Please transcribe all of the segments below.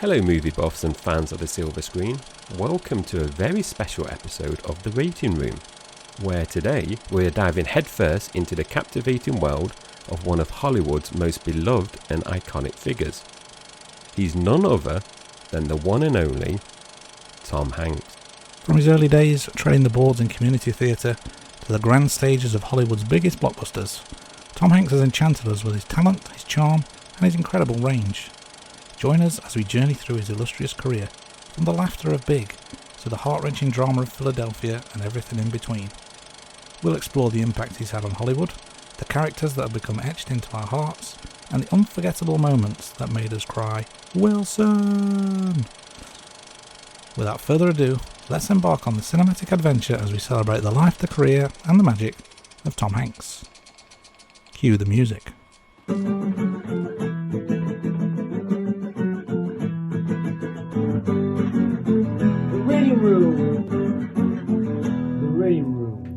Hello movie buffs and fans of the silver screen, welcome to a very special episode of The Rating Room, where today we're diving headfirst into the captivating world of one of Hollywood's most beloved and iconic figures. He's none other than the one and only Tom Hanks. From his early days treading the boards in community theatre to the grand stages of Hollywood's biggest blockbusters, Tom Hanks has enchanted us with his talent, his charm and his incredible range. Join us as we journey through his illustrious career, from the laughter of Big to the heart-wrenching drama of Philadelphia and everything in between. We'll explore the impact he's had on Hollywood, the characters that have become etched into our hearts, and the unforgettable moments that made us cry, "Wilson!" Without further ado, let's embark on the cinematic adventure as we celebrate the life, the career, and the magic of Tom Hanks. Cue the music.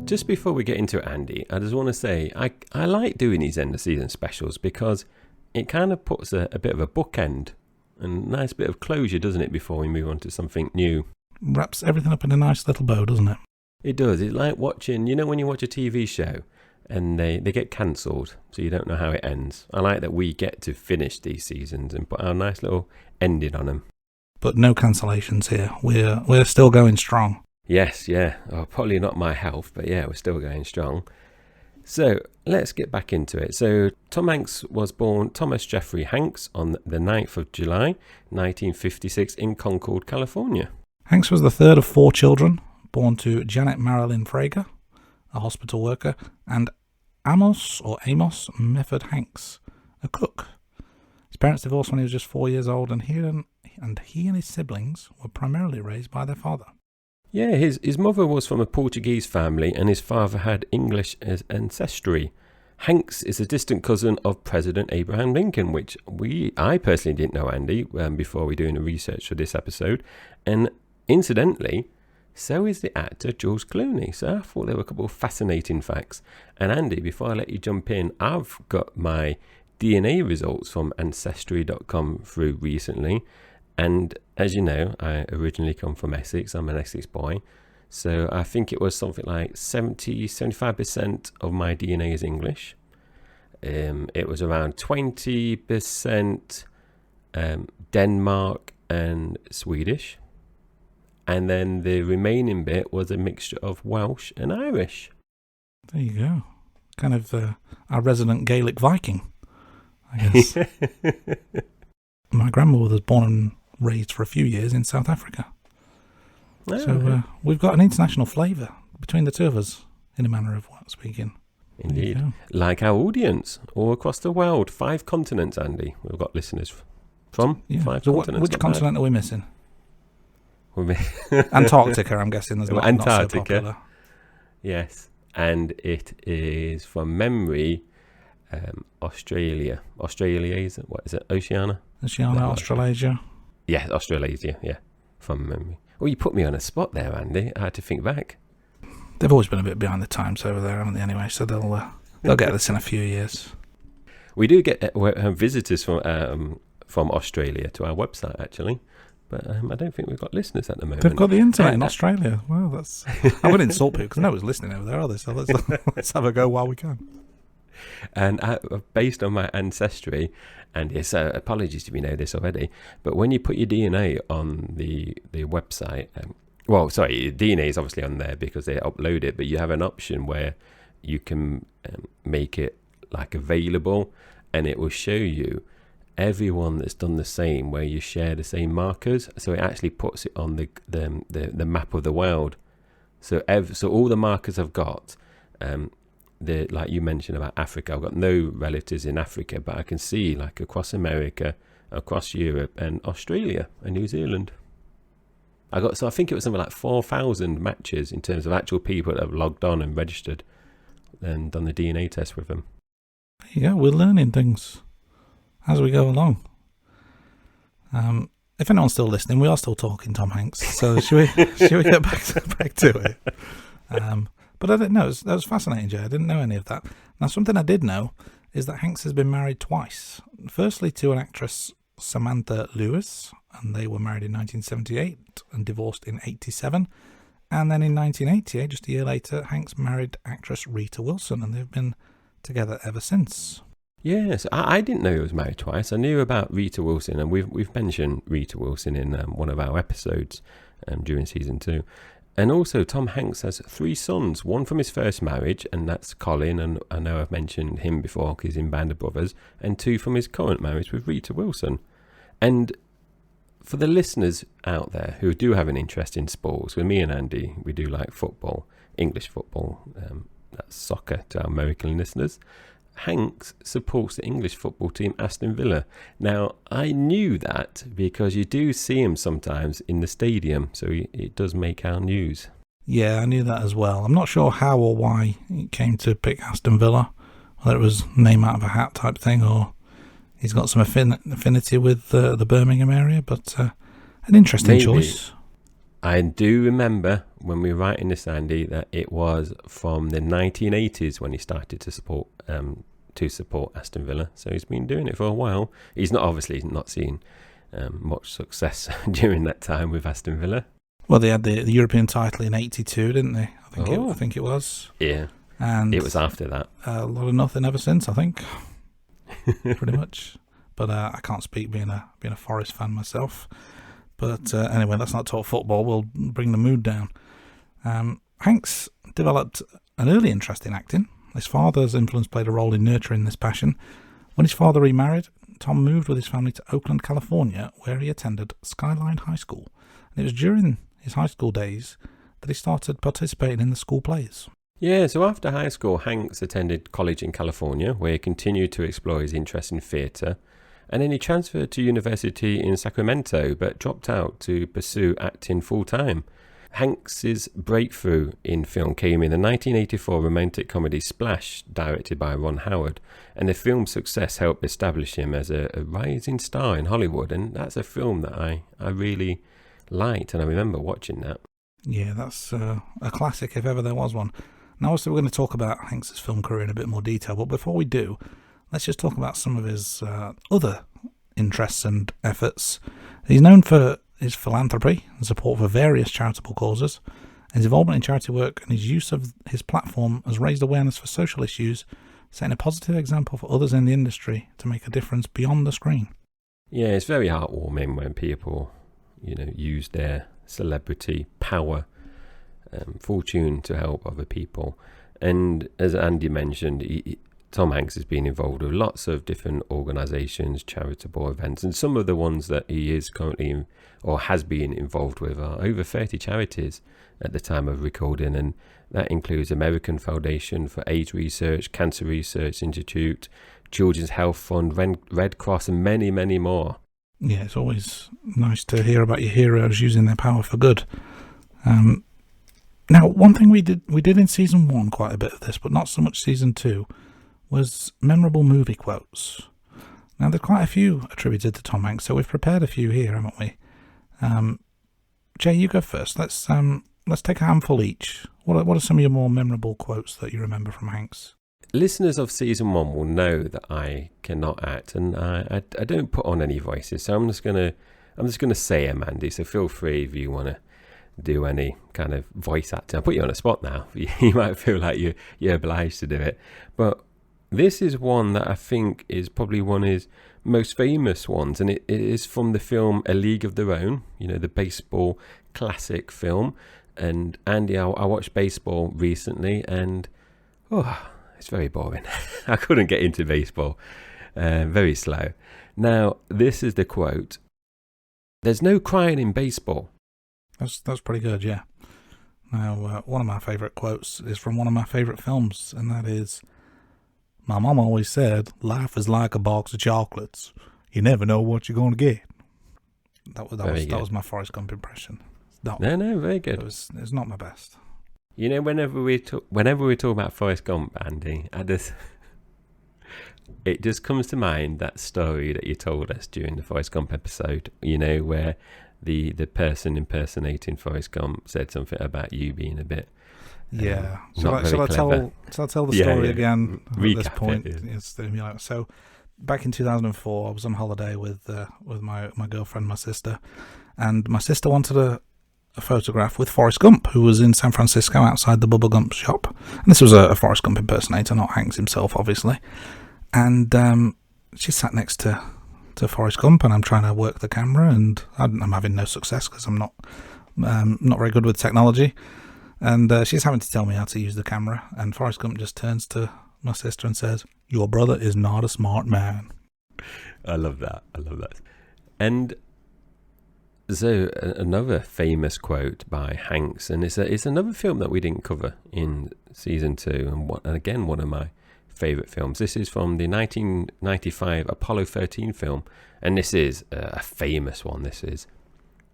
Just before we get into it, Andy, I just want to say I like doing these end of season specials because it kind of puts a bit of a bookend and a nice bit of closure, doesn't it, before we move on to something new. Wraps everything up in a nice little bow, doesn't it? It does. It's like watching, you know, when you watch a TV show and they get cancelled, so you don't know how it ends. I like that we get to finish these seasons and put our nice little ending on them. But no cancellations here. We're still going strong. Yes, yeah. Oh, probably not my health, but yeah, we're still going strong. So let's get back into it. So Tom Hanks was born Thomas Jeffrey Hanks on the 9th of July, 1956 in Concord, California. Hanks was the third of four children, born to Janet Marilyn Frager, a hospital worker, and Amos Mefford Hanks, a cook. His parents divorced when he was just 4 years old, and he and his siblings were primarily raised by their father. Yeah, his mother was from a Portuguese family and his father had English as ancestry. Hanks is a distant cousin of President Abraham Lincoln, which I personally didn't know, Andy, before we doing the research for this episode. And incidentally, so is the actor George Clooney. So I thought there were a couple of fascinating facts. And Andy, before I let you jump in, I've got my DNA results from Ancestry.com through recently. And as you know, I originally come from Essex. I'm an Essex boy. So I think it was something like 75% of my DNA is English. It was around 20% Denmark and Swedish. And then the remaining bit was a mixture of Welsh and Irish. There you go. Kind of our resident Gaelic Viking, I guess. My grandmother was born and raised for a few years in South Africa. Oh, so okay. We've got an international flavour between the two of us, in a manner of speaking. Indeed. Like our audience all across the world. 5 continents, Andy. We've got listeners from 5 so continents. Which continent are we missing? We're Antarctica, I'm guessing. There's not so popular. Yes. And it is, from memory, Australia. Australia, is it? What is it? Oceania? Australasia. Yeah, Australasia, yeah, from memory. Well, you put me on a spot there, Andy. I had to think back. They've always been a bit behind the times over there, haven't they, anyway? So they'll get this in a few years. We do get visitors from Australia to our website, actually. But I don't think we've got listeners at the moment. They've got the internet in Australia. Well, that's... I'm going to insult people because no one's listening over there, are they? So let's have a go while we can. And based on my ancestry, and yes, apologies if you know this already, but when you put your DNA on the website, your DNA is obviously on there because they upload it, but you have an option where you can make it like available, and it will show you everyone that's done the same, where you share the same markers. So it actually puts it on the map of the world. So all the markers I've got. Like you mentioned about Africa, I've got no relatives in Africa, but I can see like across America, across Europe and Australia and New Zealand. I think it was something like 4,000 matches in terms of actual people that have logged on and registered and done the DNA test with them. There you go, we're learning things as we go along. If anyone's still listening, we are still talking Tom Hanks, so should we get back to it? But I didn't know. That was fascinating, Jay. I didn't know any of that. Now, something I did know is that Hanks has been married twice. Firstly, to an actress, Samantha Lewis, and they were married in 1978 and divorced in 87. And then in 1988, just a year later, Hanks married actress Rita Wilson, and they've been together ever since. Yes, I didn't know he was married twice. I knew about Rita Wilson, and we've mentioned Rita Wilson in one of our episodes during season 2. And also, Tom Hanks has 3 sons, one from his first marriage, and that's Colin, and I know I've mentioned him before because he's in Band of Brothers, and 2 from his current marriage with Rita Wilson. And for the listeners out there who do have an interest in sports, with me and Andy, we do like football, English football, that's soccer to our American listeners. Hanks supports the English football team Aston Villa. Now, I knew that because you do see him sometimes in the stadium, so it does make our news. Yeah, I knew that as well. I'm not sure how or why he came to pick Aston Villa, whether it was name out of a hat type thing, or he's got some affinity with the Birmingham area, but an interesting choice. I do remember when we were writing this, Andy, that it was from the 1980s when he started to support Aston Villa. So he's been doing it for a while. He's obviously not seen much success during that time with Aston Villa. Well, they had the European title in '82, didn't they? I think it was. Yeah, and it was after that. A lot of nothing ever since, I think. Pretty much. But I can't speak being a Forest fan myself. But anyway, let's not talk football. We'll bring the mood down. Hanks developed an early interest in acting. His father's influence played a role in nurturing this passion. When his father remarried, Tom moved with his family to Oakland, California, where he attended Skyline High School. And it was during his high school days that he started participating in the school plays. Yeah, so after high school, Hanks attended college in California, where he continued to explore his interest in theatre. And then he transferred to university in Sacramento, but dropped out to pursue acting full-time. Hanks's breakthrough in film came in the 1984 romantic comedy Splash, directed by Ron Howard, and the film's success helped establish him as a rising star in Hollywood, and that's a film that I really liked, and I remember watching that. Yeah, that's a classic if ever there was one. Now, obviously, we're going to talk about Hanks's film career in a bit more detail, but before we do, let's just talk about some of his other interests and efforts. He's known for his philanthropy and support for various charitable causes. His involvement in charity work and his use of his platform has raised awareness for social issues, setting a positive example for others in the industry to make a difference beyond the screen. Yeah, it's very heartwarming when people, use their celebrity power, fortune to help other people. And as Andy mentioned, Tom Hanks has been involved with lots of different organisations, charitable events, and some of the ones that he is currently or has been involved with are over 30 charities at the time of recording, and that includes American Foundation for AIDS Research, Cancer Research Institute, Children's Health Fund, Red Cross, and many, many more. Yeah, it's always nice to hear about your heroes using their power for good. Now, one thing we did in season 1 quite a bit of this, but not so much season 2, was memorable movie quotes. Now, there's quite a few attributed to Tom Hanks, so we've prepared a few here, haven't we? Jay, you go first. Let's take a handful each. What are some of your more memorable quotes that you remember from Hanks? Listeners of season 1 will know that I cannot act, and I don't put on any voices, so I'm just gonna say them, Andy. So feel free if you want to do any kind of voice acting. I'll put you on a spot now. You might feel like you're obliged to do it, but this is one that I think is probably one of his most famous ones, and it is from the film A League of Their Own, the baseball classic film. And Andy, I watched baseball recently, and it's very boring. I couldn't get into baseball. Very slow. Now, this is the quote. "There's no crying in baseball." That's pretty good, yeah. Now, one of my favourite quotes is from one of my favourite films, and that is, "My mom always said, life is like a box of chocolates. You never know what you're going to get." That was my Forrest Gump impression. No, very good. It's not my best. Whenever we talk about Forrest Gump, Andy, it just comes to mind that story that you told us during the Forrest Gump episode, where the person impersonating Forrest Gump said something about you being a bit Shall I tell the story again at this point? Recap it. So back in 2004, I was on holiday with my girlfriend, my sister, and my sister wanted a photograph with Forrest Gump, who was in San Francisco outside the Bubba Gump shop. And this was a Forrest Gump impersonator, not Hanks himself, obviously. And she sat next to Forrest Gump, and I'm trying to work the camera, and I'm having no success because I'm not very good with technology. And she's having to tell me how to use the camera. And Forrest Gump just turns to my sister and says, "Your brother is not a smart man." I love that. And so another famous quote by Hanks, and it's another film that we didn't cover in season 2, and again one of my favourite films. This is from the 1995 Apollo 13 film, and this is a famous one. This is,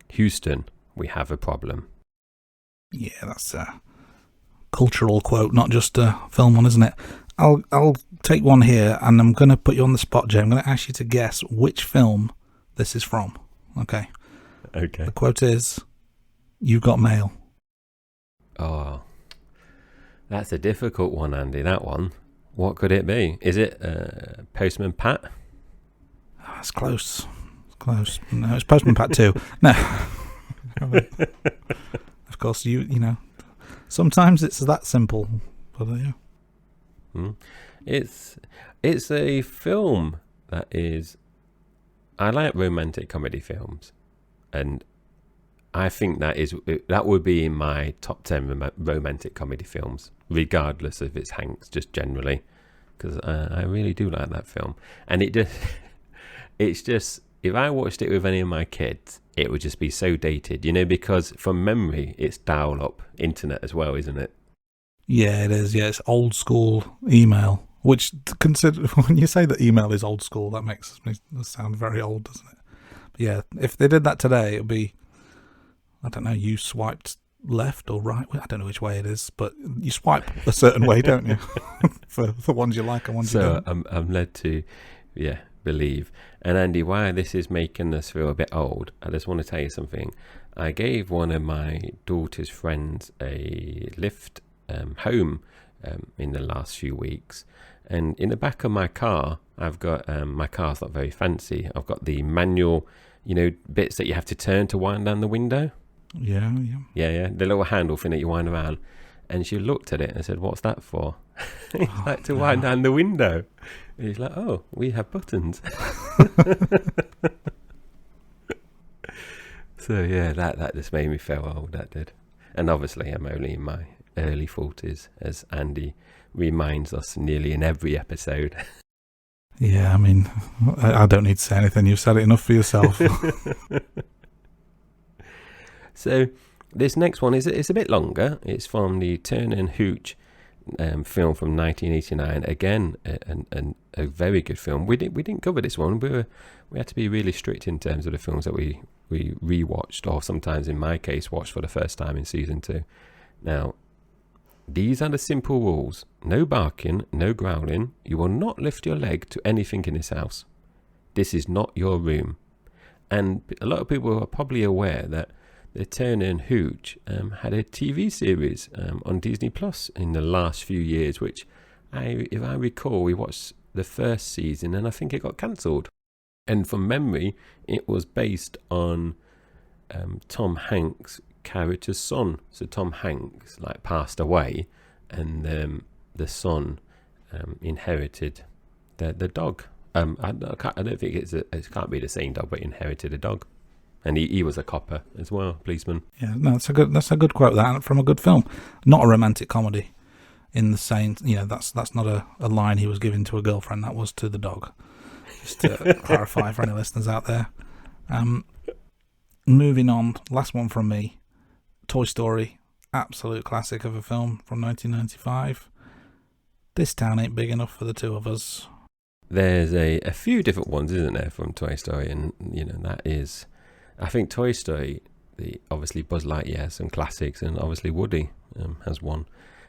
"Houston, we have a problem." Yeah, that's a cultural quote, not just a film one, isn't it? I'll take one here, and I'm going to put you on the spot, Jay. I'm going to ask you to guess which film this is from. Okay. The quote is, "You've got mail." Oh, that's a difficult one, Andy, that one. What could it be? Is it Postman Pat? Oh, it's close. No, it's Postman Pat 2. No. Of course, you know, sometimes it's that simple. But yeah. It's a film that is... I like romantic comedy films. And I think that would be in my top 10 romantic comedy films, regardless if it's Hanks, just generally, because I really do like that film. And it's just, if I watched it with any of my kids, it would just be so dated, because from memory, it's dial-up internet as well, isn't it? Yeah, it is. Yeah, it's old school email, which when you say that email is old school, that makes me sound very old, doesn't it? Yeah, if they did that today, it would be, I don't know, you swiped left or right. I don't know which way it is, but you swipe a certain way, don't you? for ones you like and ones you don't. So I'm led to, believe. And Andy, why this is making us feel a bit old, I just want to tell you something. I gave one of my daughter's friends a lift home in the last few weeks. And in the back of my car, I've got, my car's not very fancy. I've got the manual, bits that you have to turn to wind down the window. Yeah. The little handle thing that you wind around. And she looked at it and said, "What's that for?" It's like to wind down the window. And he's like, "Oh, we have buttons." So yeah, that just made me feel old, that did. And obviously I'm only in my early 40s, as Andy reminds us nearly in every episode. Yeah, I mean, I don't need to say anything. You've said it enough for yourself. So this next one is a bit longer. It's from the Turner and Hooch film from 1989. Again, a very good film. We didn't cover this one. We had to be really strict in terms of the films that we rewatched, or sometimes in my case watched for the first time in season 2. Now, these are the simple rules. No barking, no growling. You will not lift your leg to anything in this house. This is not your room. And a lot of people are probably aware that the Turner and Hooch had a TV series on Disney Plus in the last few years, which, if I recall, we watched the first season and I think it got cancelled. And from memory, it was based on Tom Hanks' character's son. So Tom Hanks passed away, and the son inherited the dog. I don't think it can't be the same dog, but inherited a dog. And he was a copper as well, policeman. Yeah, no, that's a good quote, that from a good film. Not a romantic comedy in the same, that's not a line he was giving to a girlfriend, that was to the dog. Just to clarify for any listeners out there. Moving on, last one from me. Toy Story, absolute classic of a film from 1995. This town ain't big enough for the two of us. There's a few different ones, isn't there, from Toy Story, and that is, I think Toy Story, obviously Buzz Lightyear has some classics, and obviously Woody has one.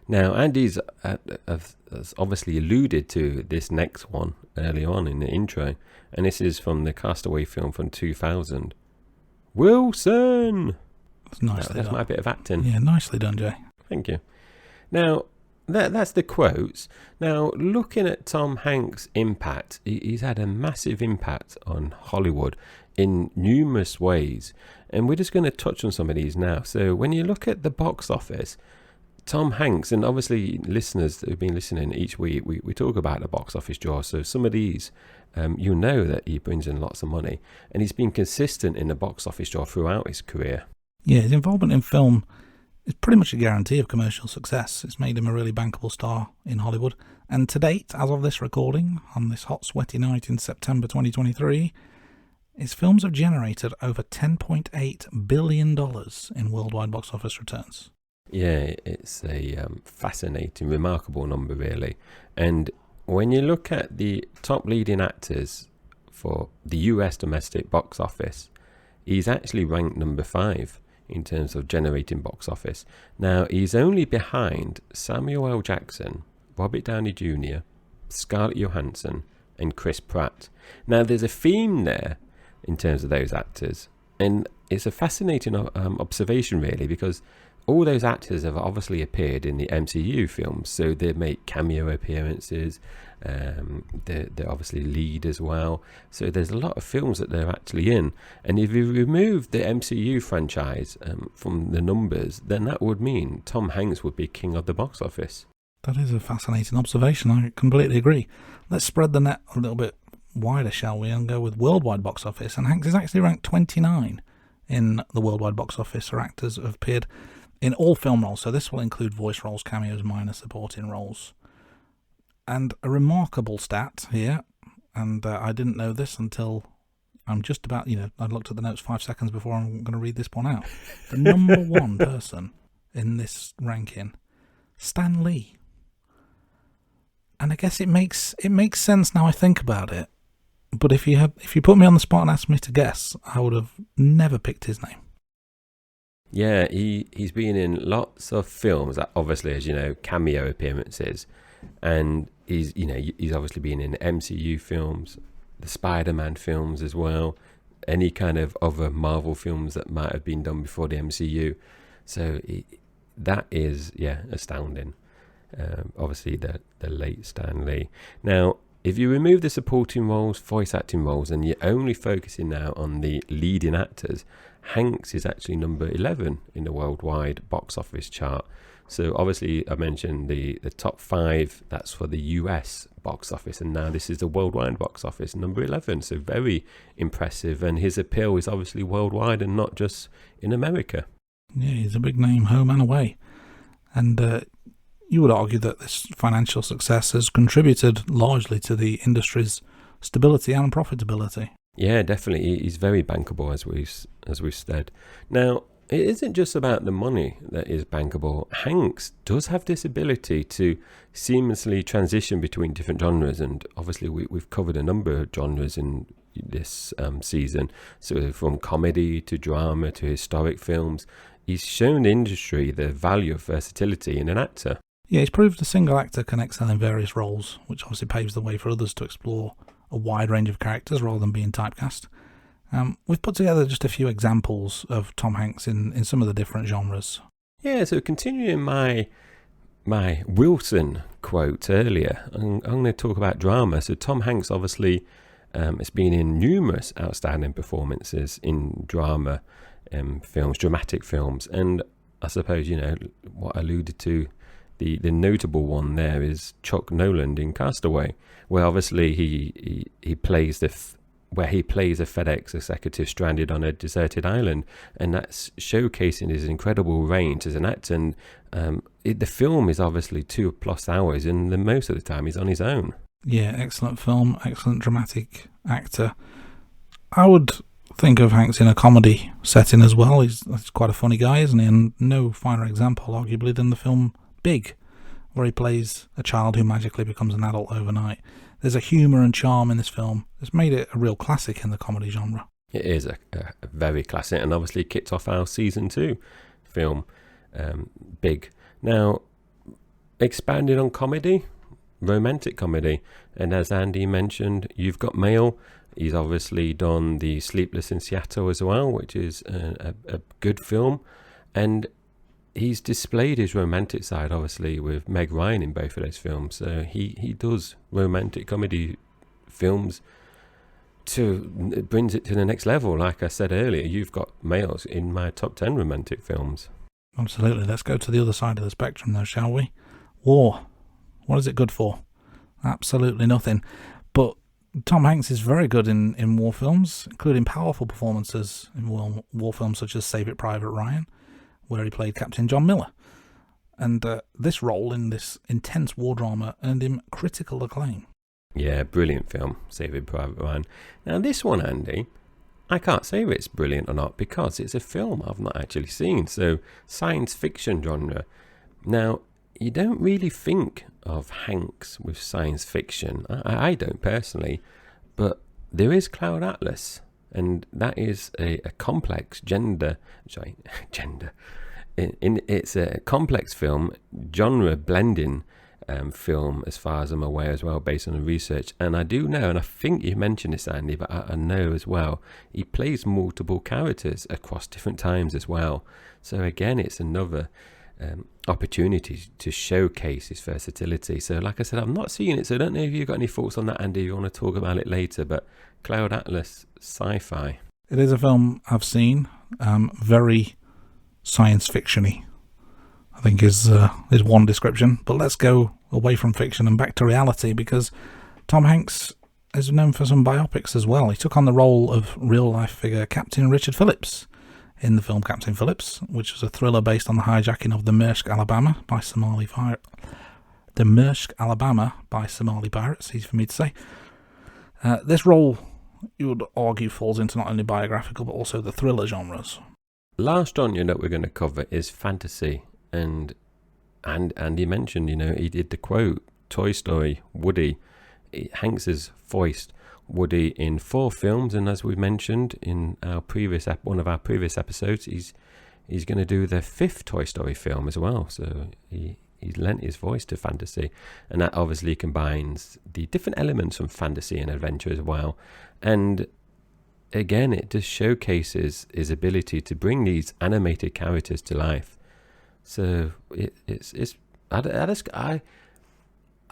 Now, Andy's has obviously alluded to this next one early on in the intro, and this is from the Castaway film from 2000. Wilson! That's nicely done. That's my bit of acting. Yeah, nicely done, Jay. Thank you. Now, That's the quotes. Now, looking at Tom Hanks' impact, he's had a massive impact on Hollywood in numerous ways. And we're just going to touch on some of these now. So when you look at the box office, Tom Hanks, and obviously listeners that have been listening each week, we talk about the box office draw. So some of these, you'll know that he brings in lots of money. And he's been consistent in the box office draw throughout his career. Yeah, his involvement in film is pretty much a guarantee of commercial success. It's made him a really bankable star in Hollywood. And to date, as of this recording, on this hot, sweaty night in September 2023, his films have generated over $10.8 billion in worldwide box office returns. Yeah, it's a fascinating, remarkable number, really. And when you look at the top leading actors for the US domestic box office, he's actually ranked number 5 in terms of generating box office. Now, he's only behind Samuel L. Jackson, Robert Downey Jr., Scarlett Johansson, and Chris Pratt. Now, there's a theme there in terms of those actors, and it's a fascinating observation, really, because all those actors have obviously appeared in the MCU films, so they make cameo appearances. They're obviously lead as well. So there's a lot of films that they're actually in. And if you remove the MCU franchise from the numbers, then that would mean Tom Hanks would be king of the box office. That is a fascinating observation. I completely agree. Let's spread the net a little bit wider, shall we, and go with worldwide box office. And Hanks is actually ranked 29 in the worldwide box office for actors who have appeared in all film roles. So this will include voice roles, cameos, minor supporting roles. And a remarkable stat here, and I didn't know this until I'm just about, I looked at the notes 5 seconds before I'm going to read this one out. The number one person in this ranking, Stan Lee. And I guess it makes sense now I think about it. But if you put me on the spot and asked me to guess, I would have never picked his name. Yeah, he's been in lots of films, obviously, as you know, cameo appearances. And he's obviously been in MCU films, the Spider-Man films as well, any kind of other Marvel films that might have been done before the MCU. So that is, astounding. Obviously, the late Stan Lee. Now, if you remove the supporting roles, voice acting roles, and you're only focusing now on the leading actors, Hanks is actually number 11 in the worldwide box office chart. So obviously I mentioned the top 5, that's for the US box office, and now this is the worldwide box office, number 11. So very impressive, and his appeal is obviously worldwide and not just in America. Yeah, he's a big name home and away. And you would argue that this financial success has contributed largely to the industry's stability and profitability. Yeah, definitely. He's very bankable, as we've said. Now, it isn't just about the money that is bankable. Hanks does have this ability to seamlessly transition between different genres, and obviously we've covered a number of genres in this season. So from comedy to drama to historic films, he's shown the industry the value of versatility in an actor. Yeah, he's proved a single actor can excel in various roles, which obviously paves the way for others to explore a wide range of characters rather than being typecast. We've put together just a few examples of Tom Hanks in some of the different genres. Yeah, so continuing my Wilson quote earlier, I'm going to talk about drama. So Tom Hanks obviously has been in numerous outstanding performances in drama films, dramatic films. And I suppose, what I alluded to, the notable one there is Chuck Noland in Castaway, where obviously he plays where he plays a FedEx executive stranded on a deserted island, and that's showcasing his incredible range as an actor. And the film is obviously 2+ hours, and most of the time he's on his own. Yeah, excellent film, excellent dramatic actor. I would think of Hanks in a comedy setting as well. He's quite a funny guy, isn't he? And no finer example, arguably, than the film Big, where he plays a child who magically becomes an adult overnight. There's a humour and charm in this film that's made it a real classic in the comedy genre. It is a very classic, and obviously kicked off our season 2 film, Big. Now, expanding on comedy, romantic comedy, and as Andy mentioned, You've Got Mail. He's obviously done the Sleepless in Seattle as well, which is a good film. And he's displayed his romantic side, obviously, with Meg Ryan in both of those films. So he does romantic comedy films it brings it to the next level. Like I said earlier, you've got males in my top 10 romantic films. Absolutely. Let's go to the other side of the spectrum, though, shall we? War. What is it good for? Absolutely nothing. But Tom Hanks is very good in war films, including powerful performances in war films such as Save It Private Ryan, where he played Captain John Miller. And this role in this intense war drama earned him critical acclaim. Yeah, brilliant film, Saving Private Ryan. Now this one, Andy, I can't say if it's brilliant or not because it's a film I've not actually seen. So, science fiction genre. Now, you don't really think of Hanks with science fiction. I don't personally. But there is Cloud Atlas. And that is a complex it's a complex film, genre blending film as far as I'm aware as well, based on the research. And I do know, and I think you mentioned this, Andy, but I know as well, he plays multiple characters across different times as well. So again, it's another opportunity to showcase his versatility. So like I said, I've not seen it, so I don't know if you've got any thoughts on that, Andy. You want to talk about it later, but Cloud Atlas, sci-fi. It is a film I've seen, very science fiction-y, I think is one description. But let's go away from fiction and back to reality, because Tom Hanks is known for some biopics as well. He took on the role of real-life figure Captain Richard Phillips in the film Captain Phillips, which was a thriller based on the hijacking of the Maersk, Alabama by Somali pirates, easy for me to say. This role, you would argue, falls into not only biographical but also the thriller genres. Last genre that we're going to cover is fantasy, and you mentioned, he did the quote, Toy Story, Woody. Hanks has voiced Woody in 4 films, and as we mentioned in our one of our previous episodes, he's going to do the 5th Toy Story film as well. So he's lent his voice to fantasy, and that obviously combines the different elements from fantasy and adventure as well. And again, it just showcases his ability to bring these animated characters to life. So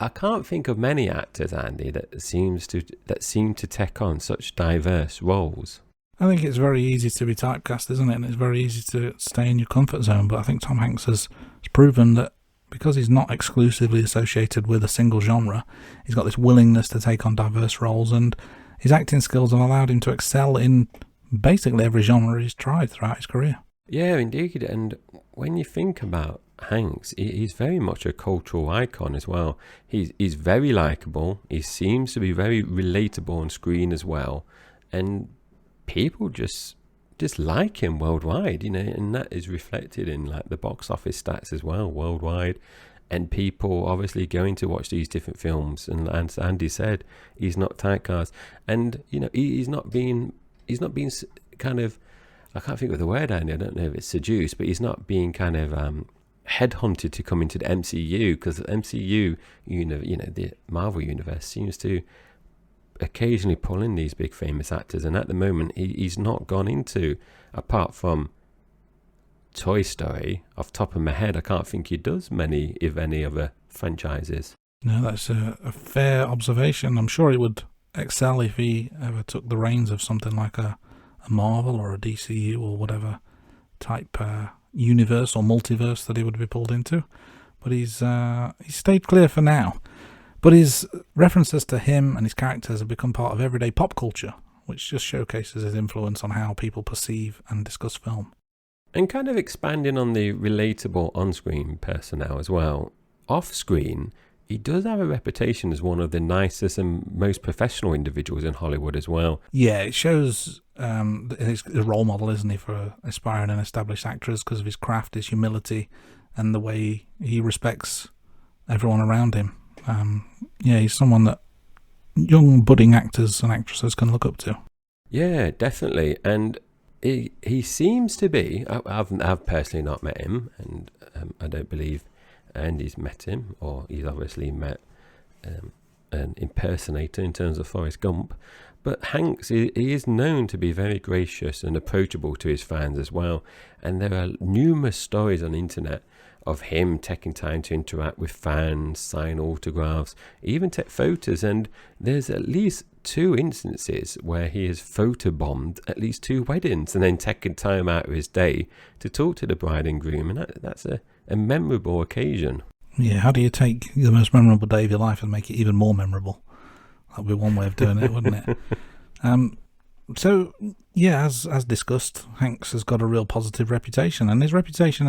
I can't think of many actors, Andy, that seem to take on such diverse roles. I think it's very easy to be typecast, isn't it? And it's very easy to stay in your comfort zone. But I think Tom Hanks has proven that because he's not exclusively associated with a single genre, he's got this willingness to take on diverse roles, and his acting skills have allowed him to excel in basically every genre he's tried throughout his career. Yeah, indeed. And when you think about Hanks, he's very much a cultural icon as well. He's very likable. He seems to be very relatable on screen as well, and people just like him worldwide, and that is reflected in like the box office stats as well worldwide, and people obviously going to watch these different films. And as Andy said, he's not typecast, and he's not being kind of, I can't think of the word, Andy. I don't know if it's seduced, but he's not being kind of headhunted to come into the MCU, because the MCU, the Marvel universe seems to occasionally pull in these big famous actors, and at the moment he's not gone into, apart from Toy Story, off the top of my head, I can't think he does many, if any, other franchises. No, that's a fair observation. I'm sure he would excel if he ever took the reins of something like a Marvel or a DCU or whatever type universe or multiverse that he would be pulled into. But he's stayed clear for now. But his references to him and his characters have become part of everyday pop culture, which just showcases his influence on how people perceive and discuss film. And kind of expanding on the relatable on-screen personnel as well, off-screen, he does have a reputation as one of the nicest and most professional individuals in Hollywood as well. Yeah, it shows he's a role model, isn't he, for aspiring and established actors, because of his craft, his humility, and the way he respects everyone around him. He's someone that young budding actors and actresses can look up to. Yeah, definitely. And he seems to be, I've personally not met him, and I don't believe Andy's met him, or he's obviously met an impersonator in terms of Forrest Gump, But Hanks, he is known to be very gracious and approachable to his fans as well. And there are numerous stories on the internet of him taking time to interact with fans, sign autographs, even take photos. And there's at least 2 instances where he has photobombed at least 2 weddings and then taken time out of his day to talk to the bride and groom. And that's a memorable occasion. Yeah, how do you take the most memorable day of your life and make it even more memorable? That would be one way of doing it, wouldn't it? So, yeah, as discussed, Hanks has got a real positive reputation, and his reputation,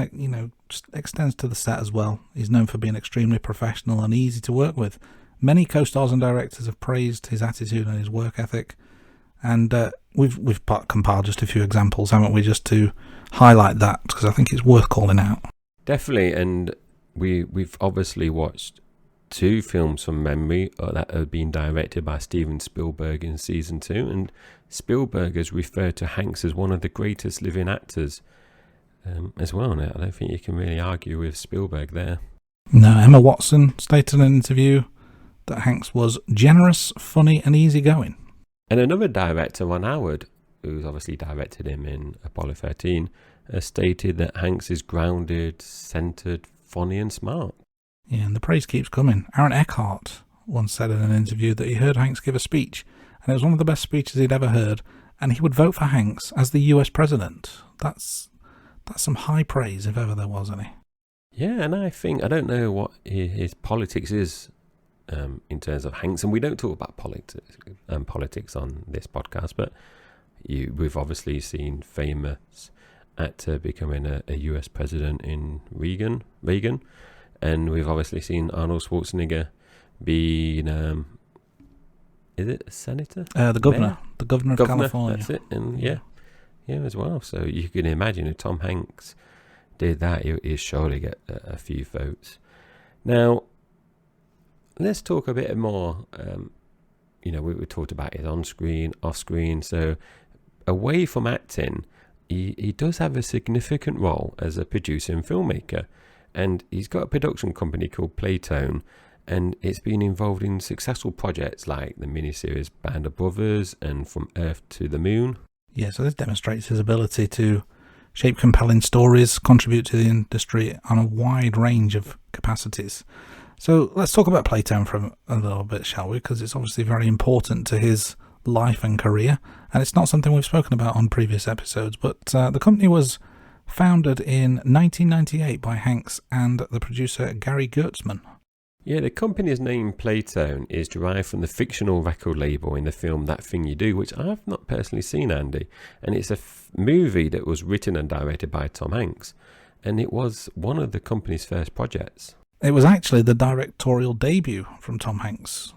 just extends to the set as well. He's known for being extremely professional and easy to work with. Many co-stars and directors have praised his attitude and his work ethic, and we've compiled just a few examples, haven't we, just to highlight that, because I think it's worth calling out. Definitely, and we've obviously watched 2 films from memory that have been directed by Steven Spielberg in season 2, and Spielberg has referred to Hanks as one of the greatest living actors as well. Now, I don't think you can really argue with Spielberg there. No, Emma Watson stated in an interview that Hanks was generous, funny and easygoing. And another director, Ron Howard, who's obviously directed him in Apollo 13, has stated that Hanks is grounded, centered, funny and smart. Yeah, and the praise keeps coming. Aaron Eckhart once said in an interview that he heard Hanks give a speech, and it was one of the best speeches he'd ever heard, and he would vote for Hanks as the US president. That's some high praise, if ever there was any. Yeah, and I don't know what his politics is in terms of Hanks, and we don't talk about politics on this podcast, but we've obviously seen famous actor becoming a US president in Reagan, and we've obviously seen Arnold Schwarzenegger being is it a senator? The governor of California. That's it, and yeah, as well. So you can imagine if Tom Hanks did that, he'll surely get a few votes. Now, let's talk a bit more. We talked about his on-screen, off-screen. So away from acting, he does have a significant role as a producer and filmmaker. And he's got a production company called Playtone, and it's been involved in successful projects like the miniseries Band of Brothers and From Earth to the Moon. Yeah, so this demonstrates his ability to shape compelling stories, contribute to the industry on a wide range of capacities. So let's talk about Playtone for a little bit, shall we? Because it's obviously very important to his life and career, and it's not something we've spoken about on previous episodes, but the company was founded in 1998 by Hanks and the producer Gary Gertzman. Yeah, the company's name Playtone is derived from the fictional record label in the film That Thing You Do, which I've not personally seen, Andy. And it's a movie that was written and directed by Tom Hanks. And it was one of the company's first projects. It was actually the directorial debut from Tom Hanks.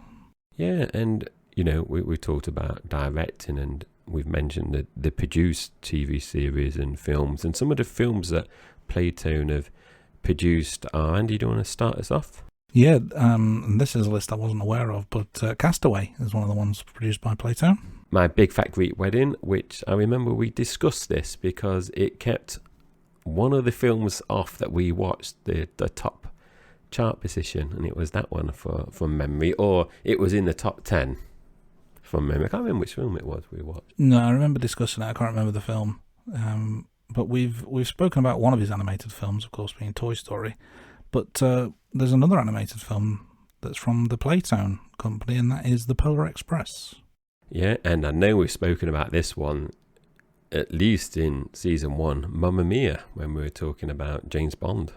Yeah, and, we talked about directing, and we've mentioned the produced TV series and films. And some of the films that Playtone have produced are, Andy, do you want to start us off? Yeah, and this is a list I wasn't aware of, but Castaway is one of the ones produced by Playtone. My Big Fat Greek Wedding, which I remember we discussed this because it kept one of the films off that we watched the top chart position, and it was that one from memory, or it was in the top 10 from memory. I can't remember which film it was we watched. No, I remember discussing it. I can't remember the film. But we've spoken about one of his animated films, of course, being Toy Story. But there's another animated film that's from the Playtone company, and that is The Polar Express. Yeah, and I know we've spoken about this one at least in season 1, Mamma Mia, when we were talking about James Bond.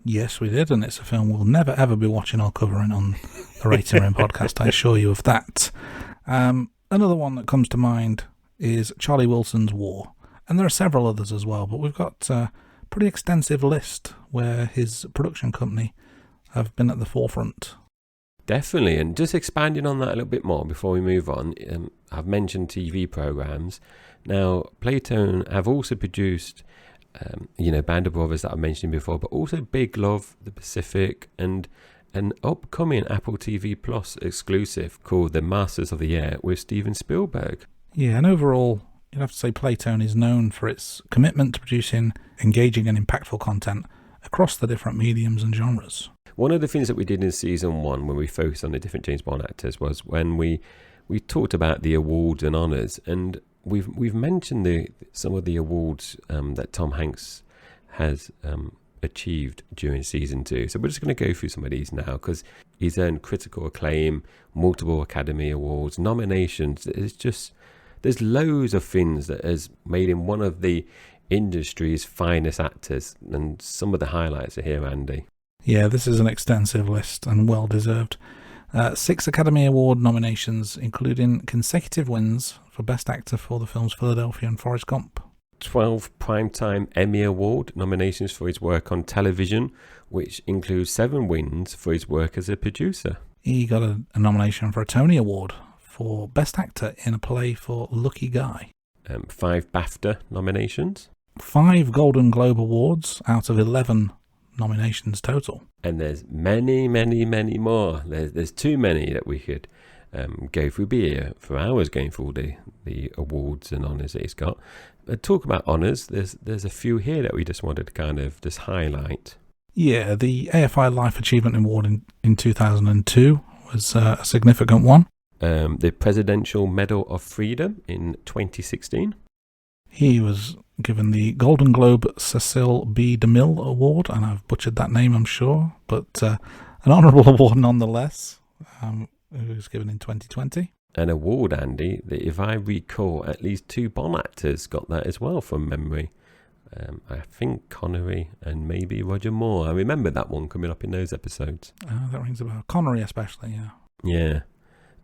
Yes, we did, and it's a film we'll never ever be watching or covering on the Rating Room podcast, I assure you of that. Another one that comes to mind is Charlie Wilson's War, and there are several others as well, but we've got a pretty extensive list where his production company have been at the forefront. Definitely, and just expanding on that a little bit more before we move on, I've mentioned TV programs. Now, Playtone have also produced, Band of Brothers that I mentioned before, but also Big Love, The Pacific, and an upcoming Apple TV Plus exclusive called The Masters of the Air with Steven Spielberg. Yeah, and overall, you'd have to say Playtone is known for its commitment to producing engaging and impactful content across the different mediums and genres. One of the things that we did in season 1 when we focused on the different James Bond actors was when we we talked about the awards and honours, and we've mentioned some of the awards that Tom Hanks has achieved during season 2. So we're just going to go through some of these now, because he's earned critical acclaim, multiple Academy Awards, nominations. There's loads of things that has made him one of the industry's finest actors, and some of the highlights are here, Andy. Yeah, this is an extensive list and well deserved. 6 Academy Award nominations, including consecutive wins for Best Actor for the films Philadelphia and Forrest Gump. 12 Primetime Emmy Award nominations for his work on television, which includes 7 wins for his work as a producer. He got a nomination for a Tony Award for Best Actor in a Play for Lucky Guy. 5 BAFTA nominations. 5 Golden Globe Awards out of 11 nominations total. And there's many, many, many more. There's too many that we could go through. Be here for hours going through the awards and honours that he's got. Talk about honours. There's a few here that we just wanted to kind of just highlight. Yeah, the AFI Life Achievement Award in 2002 was a significant one. The Presidential Medal of Freedom in 2016. He was given the Golden Globe Cecil B. DeMille Award, and I've butchered that name, I'm sure, but an honourable award nonetheless. It was given in 2020. An award, Andy, that if I recall, at least 2 Bond actors got that as well from memory. I think Connery and maybe Roger Moore. I remember that one coming up in those episodes. That rings a bell. Connery especially, yeah. Yeah.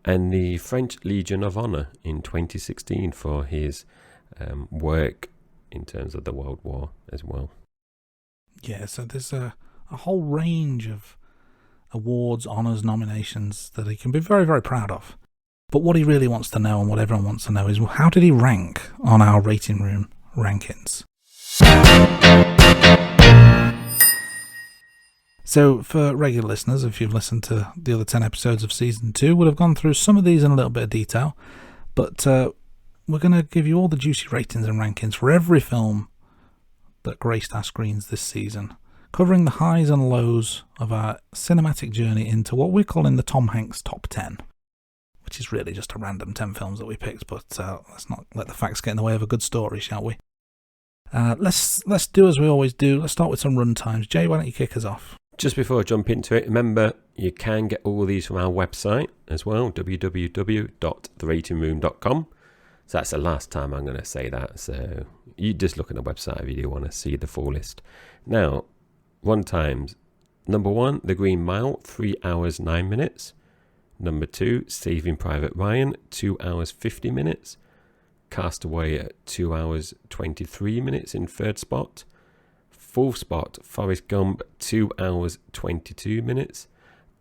And the French Legion of Honour in 2016 for his work in terms of the World War as well. Yeah, so there's a whole range of awards, honours, nominations that he can be very, very proud of. But what he really wants to know, and what everyone wants to know, is how did he rank on our rating room rankings? So for regular listeners, if you've listened to the other 10 episodes of Season 2, would have gone through some of these in a little bit of detail. But we're going to give you all the juicy ratings and rankings for every film that graced our screens this season, covering the highs and lows of our cinematic journey into what we're calling the Tom Hanks Top 10, which is really just a random 10 films that we picked, but let's not let the facts get in the way of a good story, shall we? Let's do as we always do. Let's start with some run times. Jay, why don't you kick us off? Just before I jump into it, remember you can get all these from our website as well, www.theratingroom.com. So that's the last time I'm going to say that. So you just look at the website if you do want to see the full list. Now, run times. Number 1, The Green Mile, 3 hours 9 minutes. Number 2, Saving Private Ryan, 2 hours 50 minutes. Castaway at 2 hours 23 minutes in 3rd spot. 4th spot, Forrest Gump, 2 hours 22 minutes.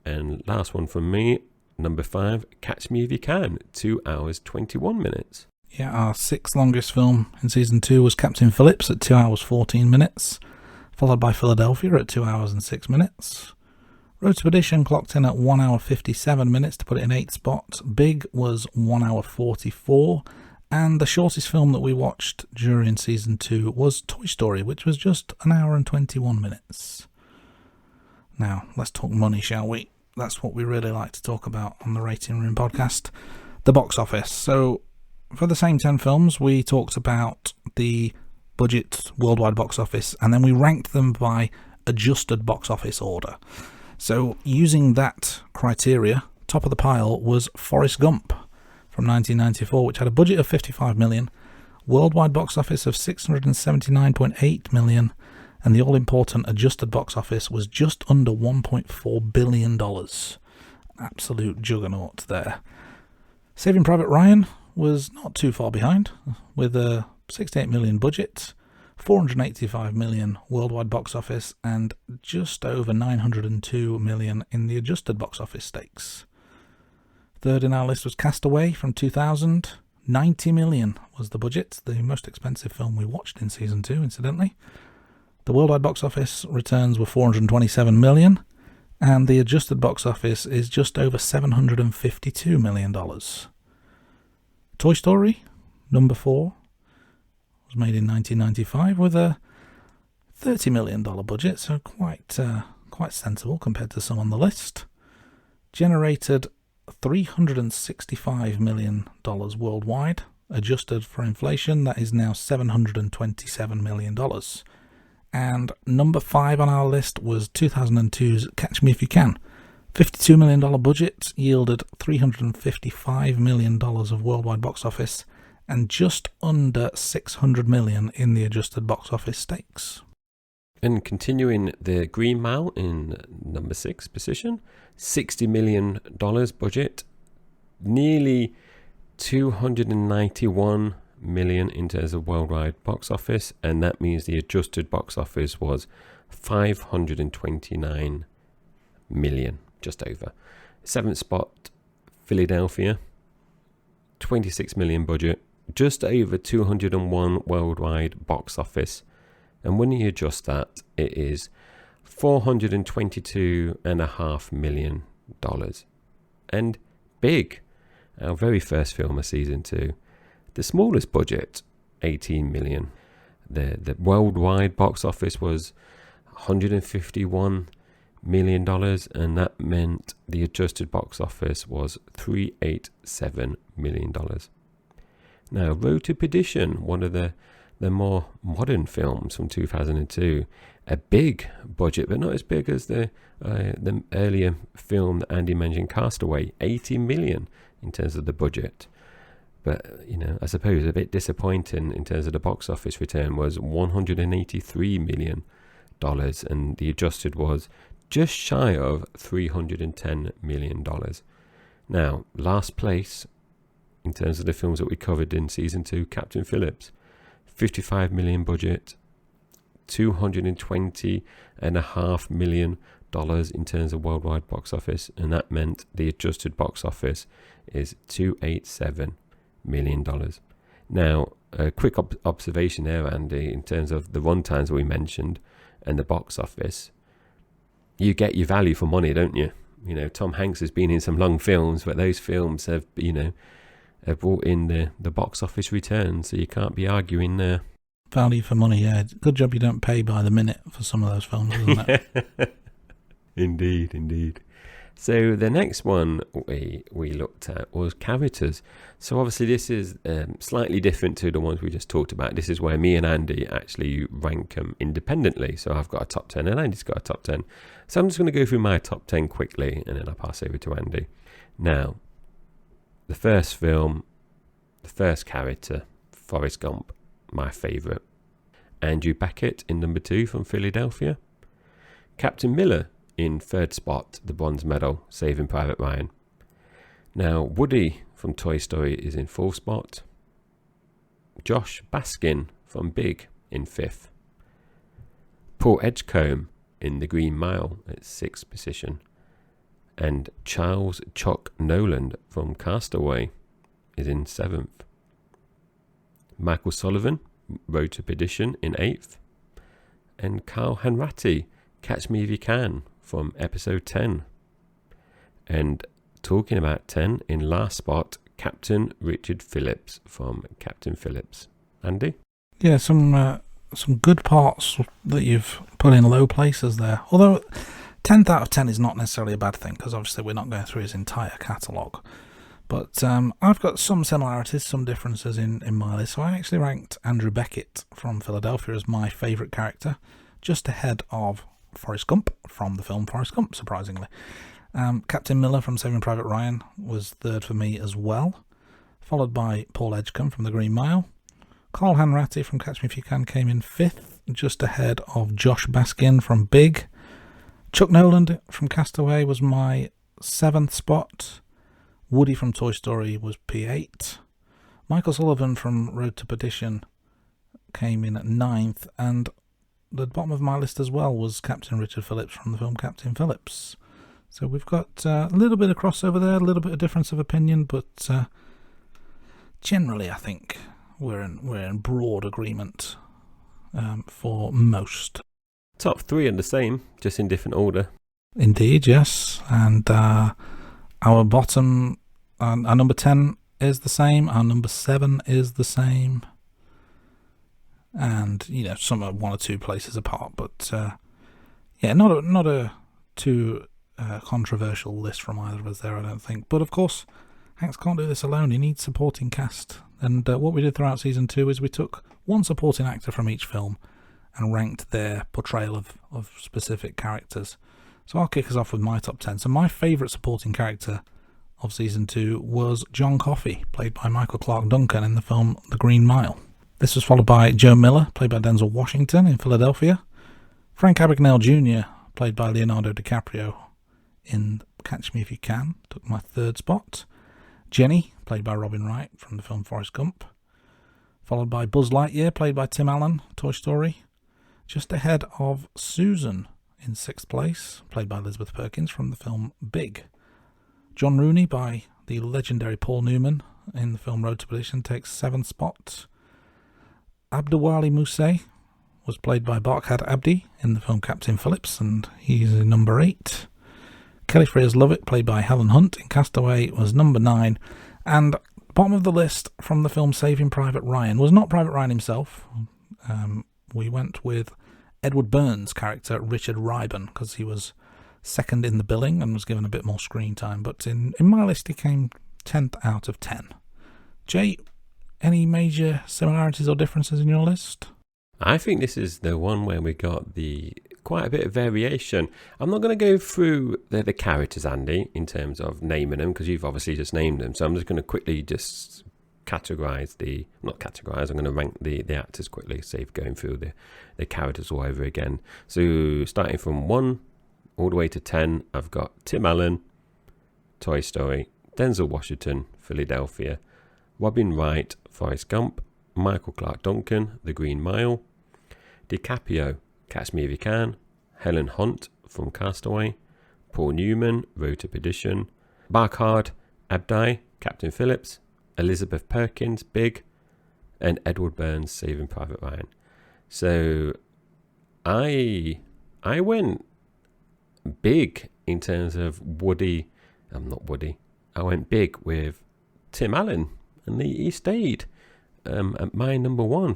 And last one from me, number 5, Catch Me If You Can, 2 hours 21 minutes. Yeah, our 6th longest film in Season 2 was Captain Phillips at 2 hours 14 minutes, followed by Philadelphia at 2 hours and 6 minutes. Road to Perdition clocked in at 1 hour 57 minutes to put it in 8th spot. Big was 1 hour 44. And the shortest film that we watched during Season 2 was Toy Story, which was just 1 hour and 21 minutes. Now, let's talk money, shall we? That's what we really like to talk about on the Rating Room podcast. The box office. So, for the same 10 films, we talked about the budget worldwide box office, and then we ranked them by adjusted box office order. So, using that criteria, top of the pile was Forrest Gump from 1994, which had a budget of $55 million, worldwide box office of $679.8 million, and the all-important adjusted box office was just under $1.4 billion. Absolute juggernaut there. Saving Private Ryan was not too far behind, with a $68 million budget, $485 million worldwide box office, and just over $902 million in the adjusted box office stakes. Third in our list was Castaway from 2000. $90 million was the budget, the most expensive film we watched in Season 2, incidentally. The worldwide box office returns were $427 million, and the adjusted box office is just over $752 million. Toy Story, number 4, was made in 1995 with a $30 million budget, so quite sensible compared to some on the list. Generated $365 million worldwide. Adjusted for inflation, that is now $727 million. And number 5 on our list was 2002's Catch Me If You Can. $52 million budget yielded $355 million of worldwide box office and just under $600 million in the adjusted box office stakes. And continuing the Green Mile in number 6 position, $60 million budget, nearly $291 million in terms of worldwide box office, and that means the adjusted box office was $529 million, just over. 7th spot, Philadelphia, $26 million budget, just over 201 worldwide box office. And when you adjust that, it is $422.5 million. And Big, our very first film of season 2, the smallest budget, $18 million. The worldwide box office was $151 million, and that meant the adjusted box office was $387 million. Now, Road to Perdition, one of the more modern films from 2002, a big budget, but not as big as the earlier film that Andy mentioned, Castaway, $80 million in terms of the budget. But, I suppose a bit disappointing in terms of the box office return was $183 million, and the adjusted was just shy of $310 million. Now, last place in terms of the films that we covered in season 2, Captain Phillips, $55 million budget, $220.5 million in terms of worldwide box office, and that meant the adjusted box office is $287 million. Now, a quick observation there, Andy, in terms of the runtimes we mentioned and the box office. You get your value for money, don't you? Tom Hanks has been in some long films, but those films have, have brought in the box office return, so you can't be arguing there. Value for money, yeah. Good job you don't pay by the minute for some of those films, isn't it? Indeed. So the next one we looked at was characters. So obviously this is slightly different to the ones we just talked about. This is where me and Andy actually rank them independently. So I've got a top 10 and Andy's got a top 10. So I'm just going to go through my top 10 quickly and then I'll pass over to Andy. Now, the first film, the first character, Forrest Gump, my favourite. Andrew Beckett in number 2 from Philadelphia. Captain Miller in third spot, the bronze medal, Saving Private Ryan. Now, Woody from Toy Story is in fourth spot. Josh Baskin from Big in fifth. Paul Edgecombe in The Green Mile at sixth position. And Charles Chuck Noland from Castaway is in seventh. Michael Sullivan, Road to Perdition, in eighth. And Carl Hanratty, Catch Me If You Can, from episode 10. And talking about 10, in last spot, Captain Richard Phillips from Captain Phillips. Andy? Yeah, some good parts that you've put in low places there. Although 10th out of 10 is not necessarily a bad thing, because obviously we're not going through his entire catalogue. But I've got some similarities, some differences in my list. So I actually ranked Andrew Beckett from Philadelphia as my favourite character, just ahead of Forrest Gump from the film Forrest Gump, surprisingly. Captain Miller from Saving Private Ryan was third for me as well, followed by Paul Edgecombe from The Green Mile. Carl Hanratty from Catch Me If You Can came in fifth, just ahead of Josh Baskin from Big. Chuck Noland from Castaway was my seventh spot. Woody from Toy Story was P8. Michael Sullivan from Road to Perdition came in at ninth, and the bottom of my list as well was Captain Richard Phillips from the film Captain Phillips. So we've got a little bit of crossover there, a little bit of difference of opinion, but generally I think we're in broad agreement for most. Top 3 are the same, just in different order. Indeed, yes. And our bottom, our number 10 is the same, our number 7 is the same. And, some are one or two places apart, but not a too controversial list from either of us there, I don't think. But of course, Hanks can't do this alone. He needs supporting cast. And what we did throughout season 2 is we took one supporting actor from each film and ranked their portrayal of specific characters. So I'll kick us off with my top 10. So my favourite supporting character of season 2 was John Coffey, played by Michael Clarke Duncan in the film The Green Mile. This was followed by Joe Miller, played by Denzel Washington in Philadelphia. Frank Abagnale Jr., played by Leonardo DiCaprio in Catch Me If You Can, took my third spot. Jenny, played by Robin Wright from the film Forrest Gump. Followed by Buzz Lightyear, played by Tim Allen, Toy Story. Just ahead of Susan in 6th place, played by Elizabeth Perkins from the film Big. John Rooney, by the legendary Paul Newman in the film Road to Perdition, takes 7th spot. Abdulwali Mousse was played by Barkhad Abdi in the film Captain Phillips, and he's in number 8. Kelly Frears Lovett, played by Helen Hunt in Castaway, was number 9. And bottom of the list from the film Saving Private Ryan was not Private Ryan himself. We went with Edward Burns' character Richard Riben, because he was second in the billing and was given a bit more screen time. But in my list, he came 10th out of 10. Jay, any major similarities or differences in your list? I think this is the one where we got quite a bit of variation. I'm not going to go through the characters, Andy, in terms of naming them, because you've obviously just named them. So I'm just going to quickly just I'm going to rank the actors quickly, save going through the characters all over again. So starting from 1 all the way to 10, I've got Tim Allen, Toy Story, Denzel Washington, Philadelphia, Robin Wright, Forrest Gump, Michael Clarke Duncan, The Green Mile, DiCaprio, Catch Me If You Can, Helen Hunt from Castaway, Paul Newman, Road to Perdition, Barkhad Abdi, Captain Phillips, Elizabeth Perkins, Big, and Edward Burns, Saving Private Ryan. So I went big in terms of I went big with Tim Allen, and he stayed at my number 1,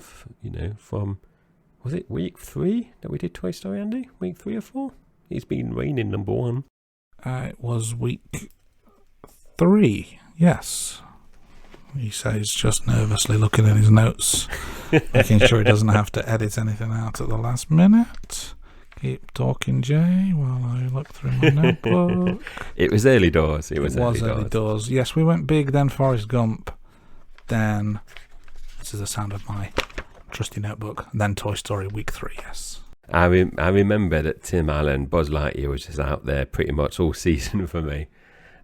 from, was it week 3 that we did Toy Story, Andy? Week 3 or 4? He's been reigning number 1. It was week 3, yes. He says, just nervously looking at his notes, making sure he doesn't have to edit anything out at the last minute. Keep talking, Jay, while I look through my notebook. It was early doors. It was early doors. Yes, we went big, then Forrest Gump, then, this is the sound of my trusty notebook, then Toy Story week 3, yes. I remember that Tim Allen, Buzz Lightyear, was just out there pretty much all season for me.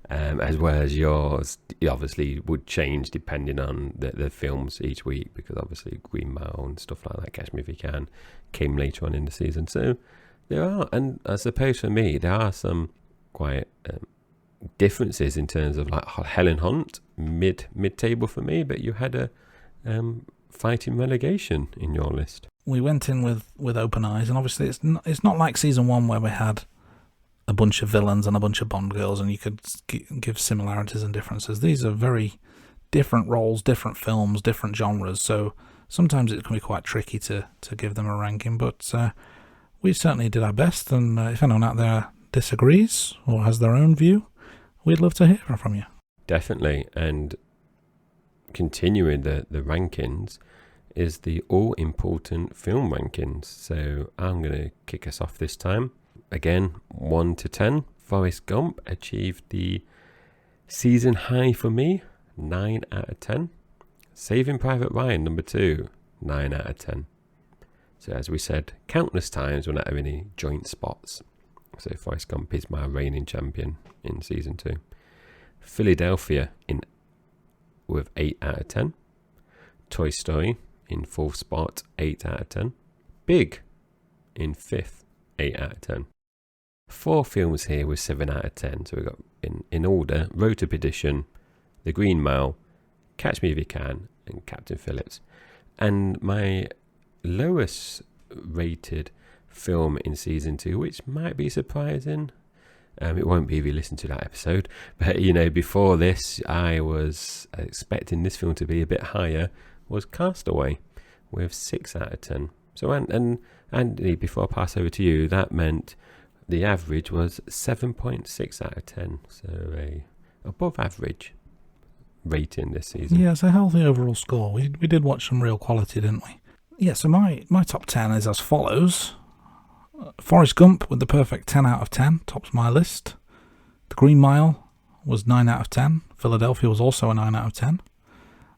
As well as yours, obviously would change depending on the films each week, because obviously Green Mile and stuff like that, Catch Me If You Can, came later on in the season. So there are, and I suppose for me, there are some quite differences in terms of like Helen Hunt, mid-table for me, but you had a fighting relegation in your list. We went in with open eyes, and obviously it's not like season 1 where we had a bunch of villains and a bunch of Bond girls, and you could give similarities and differences. These are very different roles, different films, different genres, so sometimes it can be quite tricky to give them a ranking, but we certainly did our best, and if anyone out there disagrees or has their own view, we'd love to hear from you. Definitely, and continuing the rankings is the all-important film rankings, so I'm going to kick us off this time. Again, 1 to 10. Forrest Gump achieved the season high for me, 9 out of 10. Saving Private Ryan, number 2, 9 out of 10. So as we said countless times, we're not having any joint spots. So Forrest Gump is my reigning champion in season 2. Philadelphia with 8 out of 10. Toy Story in 4th spot, 8 out of 10. Big in 5th, 8 out of 10. 4 films here with 7 out of 10. So we've got in order Road to Perdition, The Green Mile, Catch Me If You Can, and Captain Phillips. And my lowest rated film in season 2, which might be surprising, it won't be if you listen to that episode, but before this I was expecting this film to be a bit higher, was Castaway with 6 out of 10. So and Andy, before I pass over to you, that meant the average was 7.6 out of 10. So a above average rating this season. Yeah, it's a healthy overall score. We did watch some real quality, didn't we? Yeah, so my top 10 is as follows. Forrest Gump with the perfect 10 out of 10, tops my list. The Green Mile was 9 out of 10. Philadelphia was also a 9 out of 10.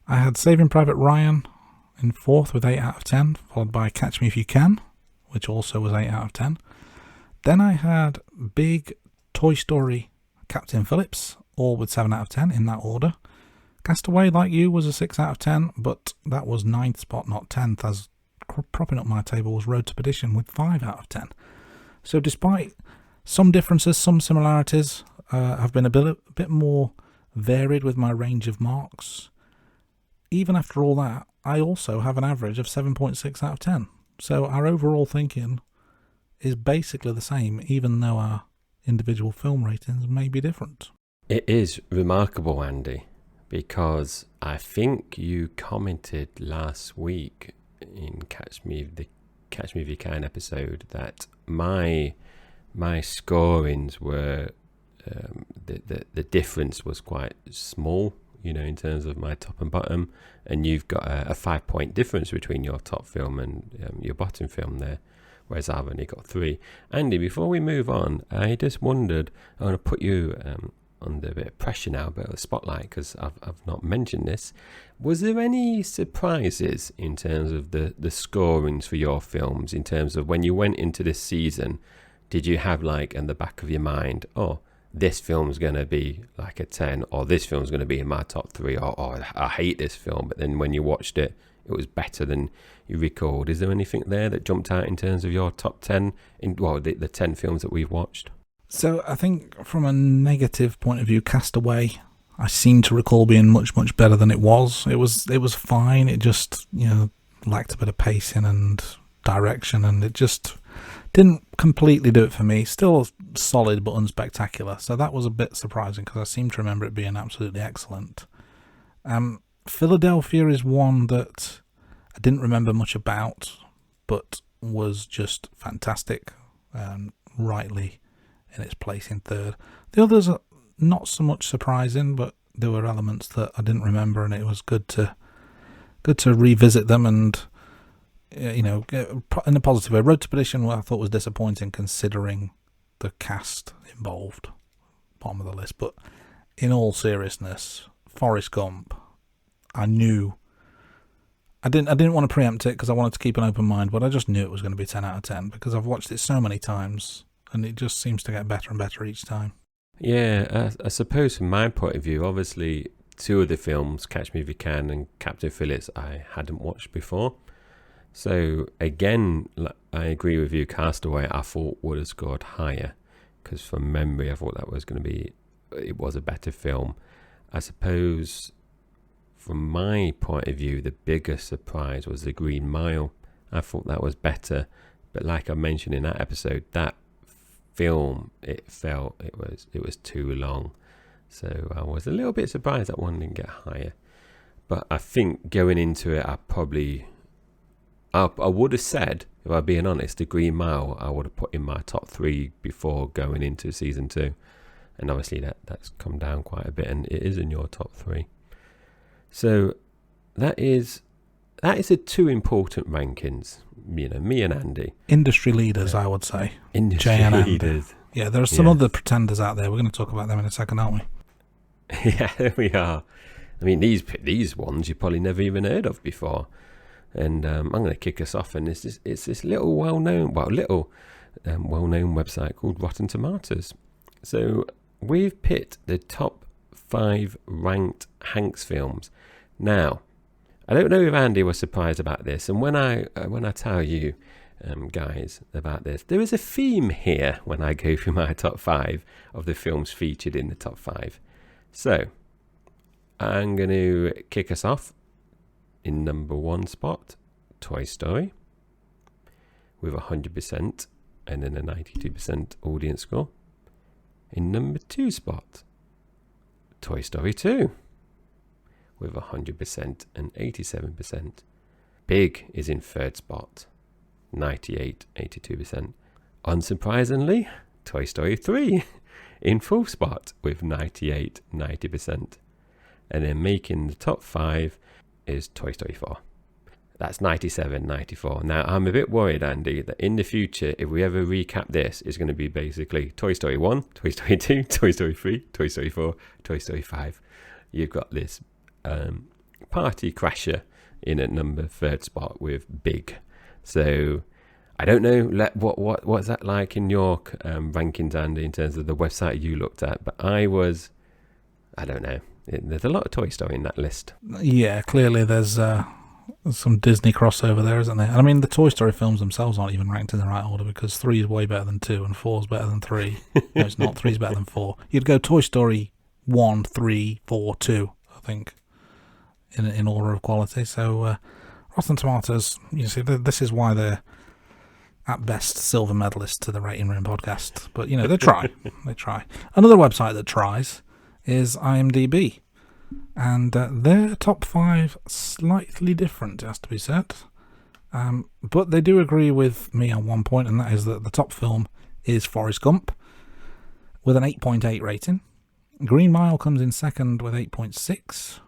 I had Saving Private Ryan in fourth with 8 out of 10, followed by Catch Me If You Can, which also was 8 out of 10. Then I had Big, Toy Story, Captain Phillips, all with 7 out of 10 in that order. Castaway, like you, was a 6 out of 10, but that was 9th spot, not 10th, as propping up my table was Road to Perdition with 5 out of 10. So despite some differences, some similarities, I've been a bit more varied with my range of marks. Even after all that, I also have an average of 7.6 out of 10. So our overall thinking is basically the same, even though our individual film ratings may be different. It is remarkable, Andy, because I think you commented last week in Catch Me If You Can episode that my scorings were the difference was quite small, in terms of my top and bottom, and you've got a 5-point difference between your top film and your bottom film there, whereas I've only got 3. Andy, before we move on, I just wondered, I want to put you under a bit of pressure now, a bit of a spotlight, because I've not mentioned this. Was there any surprises in terms of the scorings for your films, in terms of when you went into this season, did you have like in the back of your mind, oh, this film's going to be like a 10, or this film's going to be in my top 3, or I hate this film, but then when you watched it, it was better than you recalled? Is there anything there that jumped out in terms of your top 10, the 10 films that we've watched? So I think from a negative point of view, Castaway, I seem to recall being much, much better than it was. It was fine. It just, lacked a bit of pacing and direction, and it just didn't completely do it for me. Still solid but unspectacular. So that was a bit surprising, because I seem to remember it being absolutely excellent. Philadelphia is one that I didn't remember much about, but was just fantastic, rightly in its place in third. The others are not so much surprising, but there were elements that I didn't remember, and it was good to revisit them, and in a positive way. Road to Perdition, I thought was disappointing considering the cast involved, bottom of the list. But in all seriousness, Forrest Gump, I knew I didn't want to preempt it because I wanted to keep an open mind, but I just knew it was going to be 10 out of 10 because I've watched it so many times, and it just seems to get better and better each time. Yeah, I suppose from my point of view, obviously 2 of the films, Catch Me If You Can and Captain Phillips, I hadn't watched before. So again, I agree with you, Castaway I thought would have scored higher, because from memory I thought that was going to be, it was a better film. I suppose from my point of view, the biggest surprise was The Green Mile. I thought that was better, but like I mentioned in that episode, that film, it felt it was too long. So I was a little bit surprised that one didn't get higher. But I think going into it, I would have said, if I'm being honest, The Green Mile I would have put in my top 3 before going into season 2. And obviously that's come down quite a bit, and it is in your top 3. So that is the 2 important rankings, me and Andy. Industry leaders, I would say. Industry Jay and leaders. Yeah, there are some other pretenders out there. We're going to talk about them in a second, aren't we? Yeah, we are. I mean, these ones you probably never even heard of before. And I'm going to kick us off, and it's this little well-known website called Rotten Tomatoes. So we've picked the top 5 ranked Hanks films. Now, I don't know if Andy was surprised about this, and when I tell you, guys, about this, there is a theme here when I go through my top 5 of the films featured in the top 5. So I'm going to kick us off. In number 1 spot, Toy Story, with 100% and then a 92% audience score. In number 2 spot, Toy Story 2, with 100% and 87%. Big is in 3rd spot, 82%. Unsurprisingly, Toy Story 3 in full spot with 90%. And then making the top 5 is Toy Story 4. That's 97, 94. Now, I'm a bit worried, Andy, that in the future, if we ever recap this, it's going to be basically Toy Story 1, Toy Story 2, Toy Story 3, Toy Story 4, Toy Story 5. You've got this party crasher in at number 3rd spot with Big. So, I don't know what's that like in your rankings, Andy, in terms of the website you looked at, but I don't know. There's a lot of Toy Story in that list. Yeah, clearly there's some Disney crossover there, isn't there? And I mean, the Toy Story films themselves aren't even ranked in the right order, because 3 is way better than 2 and 4 is better than 3. No, it's not. 3 is better than 4. You'd go Toy Story 1, 3, 4, 2, I think, in order of quality. So Rotten Tomatoes, you see, this is why they're at best silver medalists to the Rating Room podcast. But, you know, they try. They try. Another website that tries is IMDb. And their top 5 slightly different, it has to be said. But they do agree with me on one point, and that is that the top film is Forrest Gump with an 8.8 rating. Green Mile comes in second with 8.6.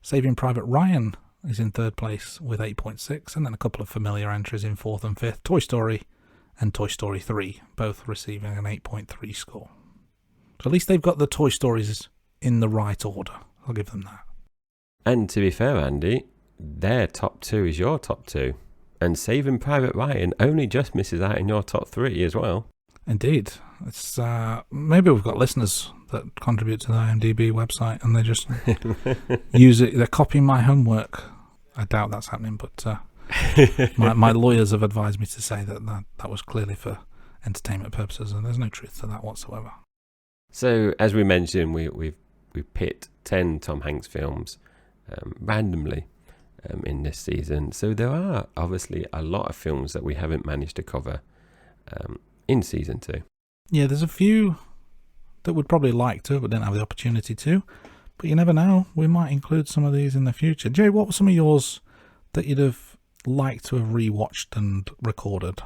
Saving Private Ryan is in third place with 8.6, and then a couple of familiar entries in fourth and fifth. Toy Story and Toy Story 3, both receiving an 8.3 score. So at least they've got the Toy Stories in the right order. I'll give them that. And to be fair, Andy, their top 2 is your top 2. And Saving Private Ryan only just misses out in your top 3 as well. Indeed. It's maybe we've got listeners that contribute to the IMDb website and they just use it. They're copying my homework. I doubt that's happening, but my lawyers have advised me to say that was clearly for entertainment purposes, and there's no truth to that whatsoever. So, as we mentioned, we picked 10 Tom Hanks films randomly in this season. So there are obviously a lot of films that we haven't managed to cover in season 2. Yeah, there's a few that would probably like to, but didn't have the opportunity to. But you never know. We might include some of these in the future. Jay, what were some of yours that you'd have liked to have rewatched and recorded?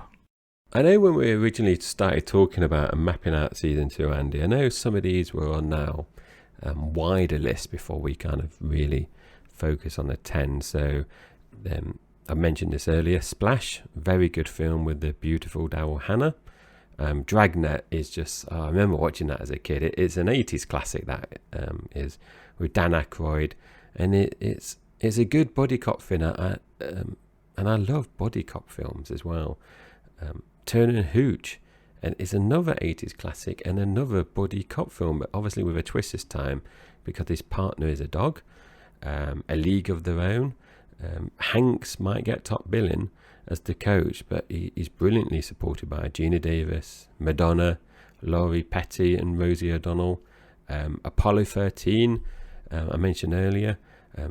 I know when we originally started talking about and mapping out season 2, Andy, I know some of these were on now wider list before we kind of really focus on the 10. So I mentioned this earlier. Splash, very good film with the beautiful Daryl Hannah. Dragnet is just, I remember watching that as a kid. It's an 80s classic, that is, with Dan Aykroyd, and it's a good buddy cop film, and I love buddy cop films as well. Turner and Hooch, and it's another 80s classic and another buddy cop film, but obviously with a twist this time because his partner is a dog. A League of Their Own. Hanks might get top billing as the coach, but he's brilliantly supported by Gina Davis, Madonna, Laurie Petty and Rosie O'Donnell. Apollo 13, I mentioned earlier.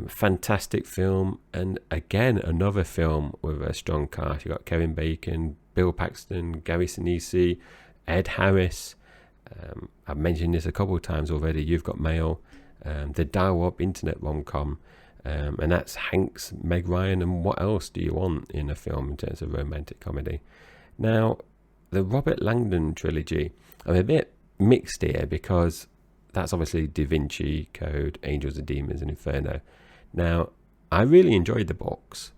Fantastic film, and again another film with a strong cast. You've got Kevin Bacon, Bill Paxton, Gary Sinise, Ed Harris. I've mentioned this a couple of times already. You've Got Mail, the dial-up internet rom-com, and that's Hanks, Meg Ryan, and what else do you want in a film in terms of romantic comedy? Now, the Robert Langdon trilogy, I'm a bit mixed here because that's obviously Da Vinci Code, Angels and Demons, and Inferno. Now, I really enjoyed the books,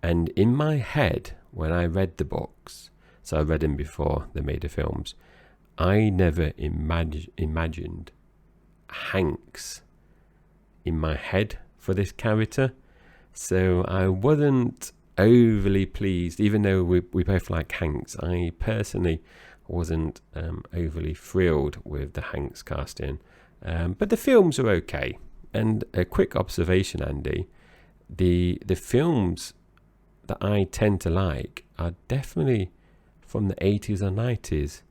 and in my head, when I read the books, so I read them before they made the films, I never imagined Hanks in my head for this character, so I wasn't overly pleased. Even though we both like Hanks, I personally wasn't overly thrilled with the Hanks casting, but the films are okay. And a quick observation, Andy, the films that I tend to like are definitely from the 80s or 90s,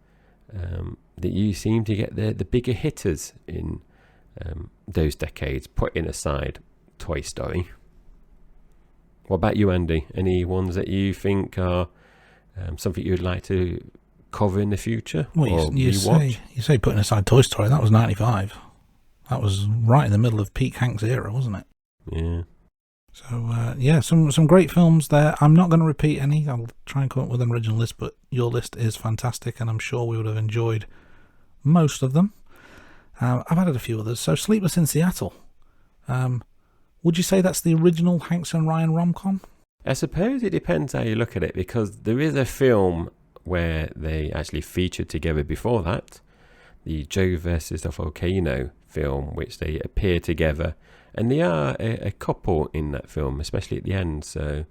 that you seem to get the bigger hitters in those decades, putting aside Toy Story. What about you, Andy? Any ones that you think are something you'd like to cover in the future? Well, you say putting aside Toy Story, that was 95. That was right in the middle of peak Hanks era, wasn't it? Yeah. So some great films there. I'm not going to repeat any. I'll try and come up with an original list, but your list is fantastic, and I'm sure we would have enjoyed most of them. I've added a few others. So Sleepless in Seattle. Would you say that's the original Hanks and Ryan rom-com? I suppose it depends how you look at it, because there is a film where they actually featured together before that, the Joe versus the Volcano film, which they appear together, and they are a couple in that film, especially at the end. So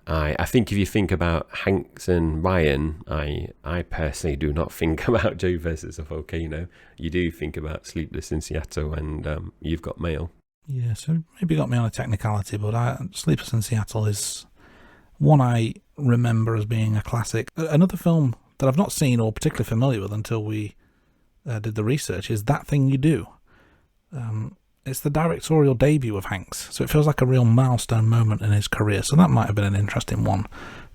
I think if you think about Hanks and Ryan, I personally do not think about Joe versus the Volcano. You do think about Sleepless in Seattle and You've Got Mail. Yeah, so maybe got me on a technicality, but Sleepless in Seattle is one I remember as being a classic. Another film that I've not seen or particularly familiar with until we did the research is That Thing You Do. It's the directorial debut of Hanks, so it feels like a real milestone moment in his career, so that might have been an interesting one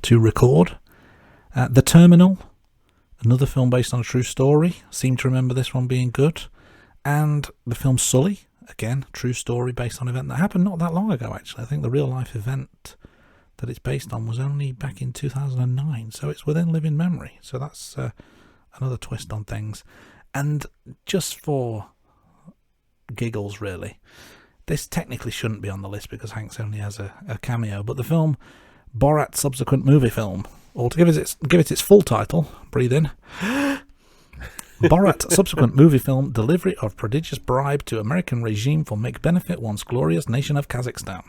to record. The Terminal, another film based on a true story, seem to remember this one being good. And the film Sully, again, true story based on an event that happened not that long ago, actually. I think the real life event that it's based on was only back in 2009, so it's within living memory. So that's another twist on things. And just for giggles, really, this technically shouldn't be on the list because Hanks only has a cameo, but the film Borat subsequent movie film, or to give it its full title, breathe in, Borat subsequent movie film, delivery of prodigious bribe to American regime for make benefit once glorious nation of Kazakhstan.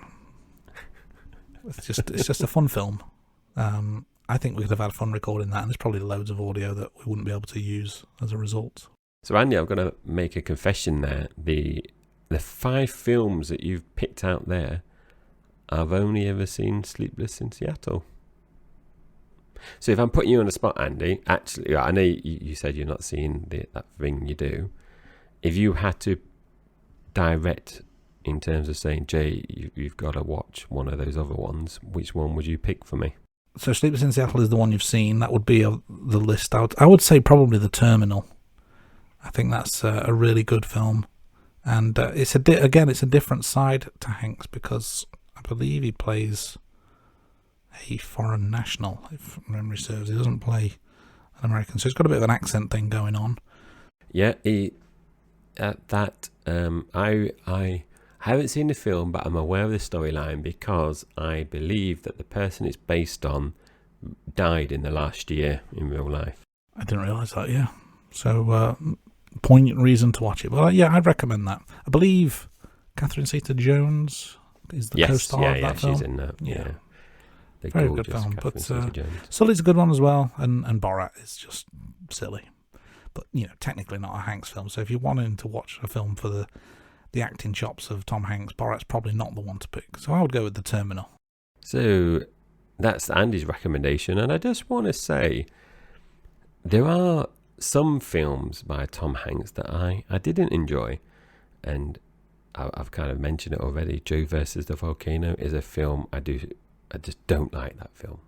It's just a fun film. I think we could have had fun recording that, and there's probably loads of audio that we wouldn't be able to use as a result. So Andy, I'm going to make a confession there. The 5 films that you've picked out there, I've only ever seen Sleepless in Seattle. So if I'm putting you on the spot, Andy, actually, I know you said you're not seeing That Thing You Do. If you had to direct in terms of saying, Jay, you've got to watch one of those other ones, which one would you pick for me? So Sleepless in Seattle is the one you've seen. That would be the list out. I would say probably The Terminal. I think that's a really good film. And it's a different side to Hanks because I believe he plays a foreign national, if memory serves. He doesn't play an American, so he's got a bit of an accent thing going on. Yeah, I haven't seen the film, but I'm aware of the storyline because I believe that the person it's based on died in the last year in real life. I didn't realise that, yeah. So, poignant reason to watch it. But yeah, I'd recommend that. I believe Catherine Zeta-Jones is the co-star of that film. She's in that, yeah. Very good film, but Sully's a good one as well, and Borat is just silly. But, technically not a Hanks film, so if you're wanting to watch a film for the acting chops of Tom Hanks, Borat's probably not the one to pick. So I would go with The Terminal. So that's Andy's recommendation, and I just want to say there are some films by Tom Hanks that I didn't enjoy, and I've kind of mentioned it already. Joe versus the Volcano is a film I just don't like that film.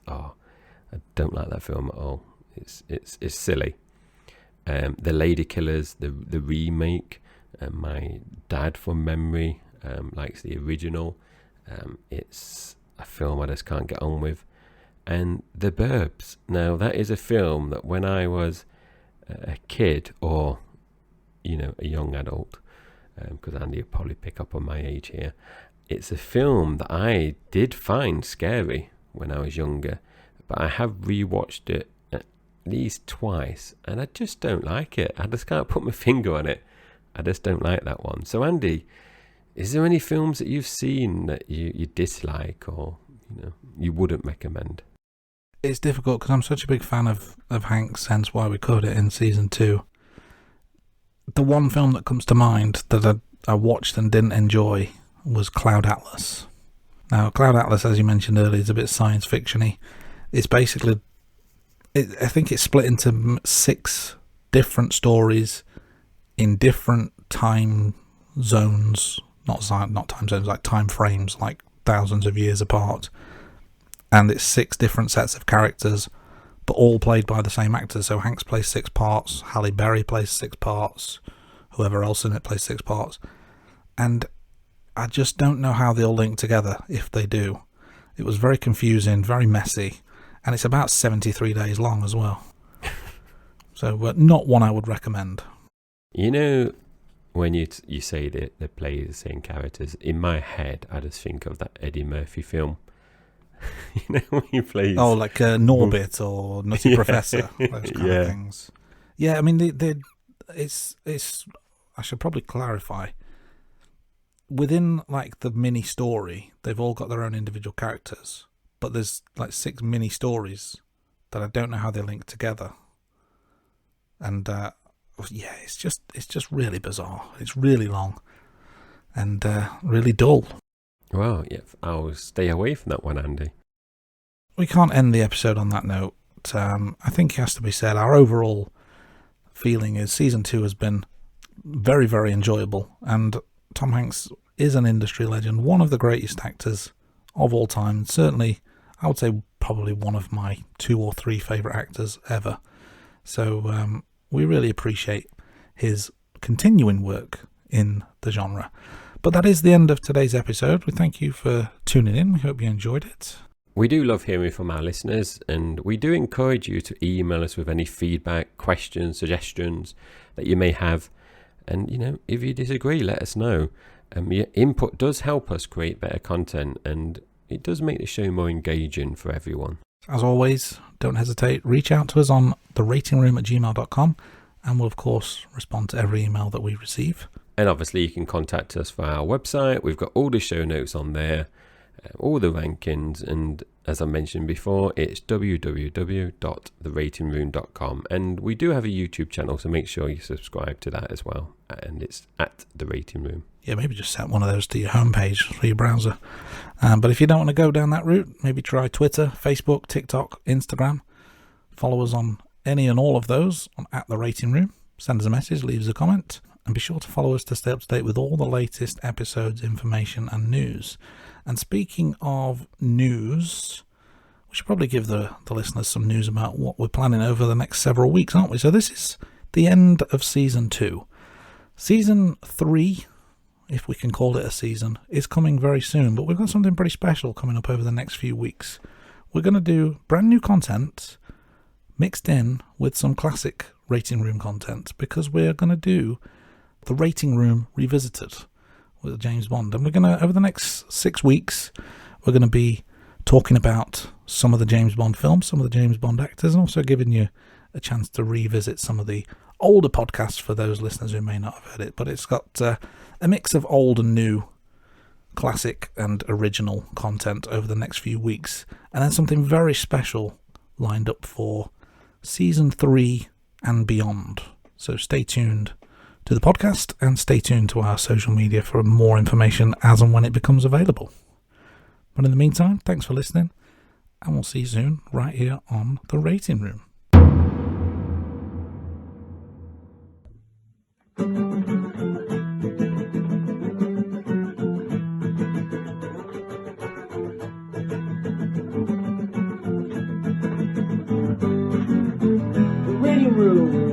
I don't like that film at all. It's silly. The Lady Killers, the remake. My dad, from memory, likes the original. It's a film I just can't get on with. And The Burbs. Now, that is a film that when I was a kid or, a young adult, because Andy will probably pick up on my age here, it's a film that I did find scary when I was younger, but I have rewatched it at least twice, and I just don't like it. I just can't put my finger on it. I just don't like that one. So, Andy, is there any films that you've seen that you dislike or you wouldn't recommend? It's difficult because I'm such a big fan of Hanks, hence why we covered it in season 2. The one film that comes to mind that I watched and didn't enjoy was Cloud Atlas. Now, Cloud Atlas, as you mentioned earlier, is a bit science fiction-y. It's basically, I think it's split into 6 different stories in different time zones, not time zones, like time frames, like thousands of years apart. And it's 6 different sets of characters, but all played by the same actors. So Hanks plays 6 parts, Halle Berry plays 6 parts, whoever else in it plays 6 parts. And I just don't know how they'll link together if they do. It was very confusing, very messy, and it's about 73 days long as well. So not one I would recommend. You know, when you say that they play the same characters, in my head I just think of that Eddie Murphy film. You know, when he plays... Oh, like Norbit or Nutty Professor, those kind of things. Yeah, I mean, it's. I should probably clarify. Within like the mini story, they've all got their own individual characters, but there's like 6 mini stories that I don't know how they link together. And it's just really bizarre. It's really long and really dull. Well, yeah, I'll stay away from that one, Andy. We can't end the episode on that note. I think it has to be said, our overall feeling is season 2 has been very, very enjoyable, and Tom Hanks is an industry legend, one of the greatest actors of all time. Certainly, I would say probably one of my 2 or 3 favourite actors ever. So we really appreciate his continuing work in the genre. But that is the end of today's episode. We thank you for tuning in. We hope you enjoyed it. We do love hearing from our listeners, and we do encourage you to email us with any feedback, questions, suggestions that you may have. And, you know, if you disagree, let us know. Your input does help us create better content, and it does make the show more engaging for everyone. As always, don't hesitate. Reach out to us on theratingroom@gmail.com, and we'll, of course, respond to every email that we receive. And obviously, you can contact us via our website. We've got all the show notes on there, all the rankings, and as I mentioned before, it's www.theratingroom.com. And we do have a YouTube channel, so make sure you subscribe to that as well. And it's at The Rating Room. Yeah, maybe just set one of those to your homepage for your browser. But if you don't want to go down that route, maybe try Twitter, Facebook, TikTok, Instagram. Follow us on any and all of those at The Rating Room. Send us a message, leave us a comment. And be sure to follow us to stay up to date with all the latest episodes, information and news. And speaking of news, we should probably give the listeners some news about what we're planning over the next several weeks, aren't we? So this is the end of Season 2. Season 3, if we can call it a season, is coming very soon. But we've got something pretty special coming up over the next few weeks. We're going to do brand new content mixed in with some classic Rating Room content, because we're going to do The Rating Room Revisited with James Bond. And we're going to, over the next 6 weeks, we're going to be talking about some of the James Bond films, some of the James Bond actors, and also giving you a chance to revisit some of the older podcasts for those listeners who may not have heard it. But it's got a mix of old and new, classic and original content over the next few weeks. And then something very special lined up for Season 3 and beyond. So stay tuned to the podcast and stay tuned to our social media for more information as and when it becomes available. But in the meantime, thanks for listening, and we'll see you soon right here on The Rating Room. The Rating Room.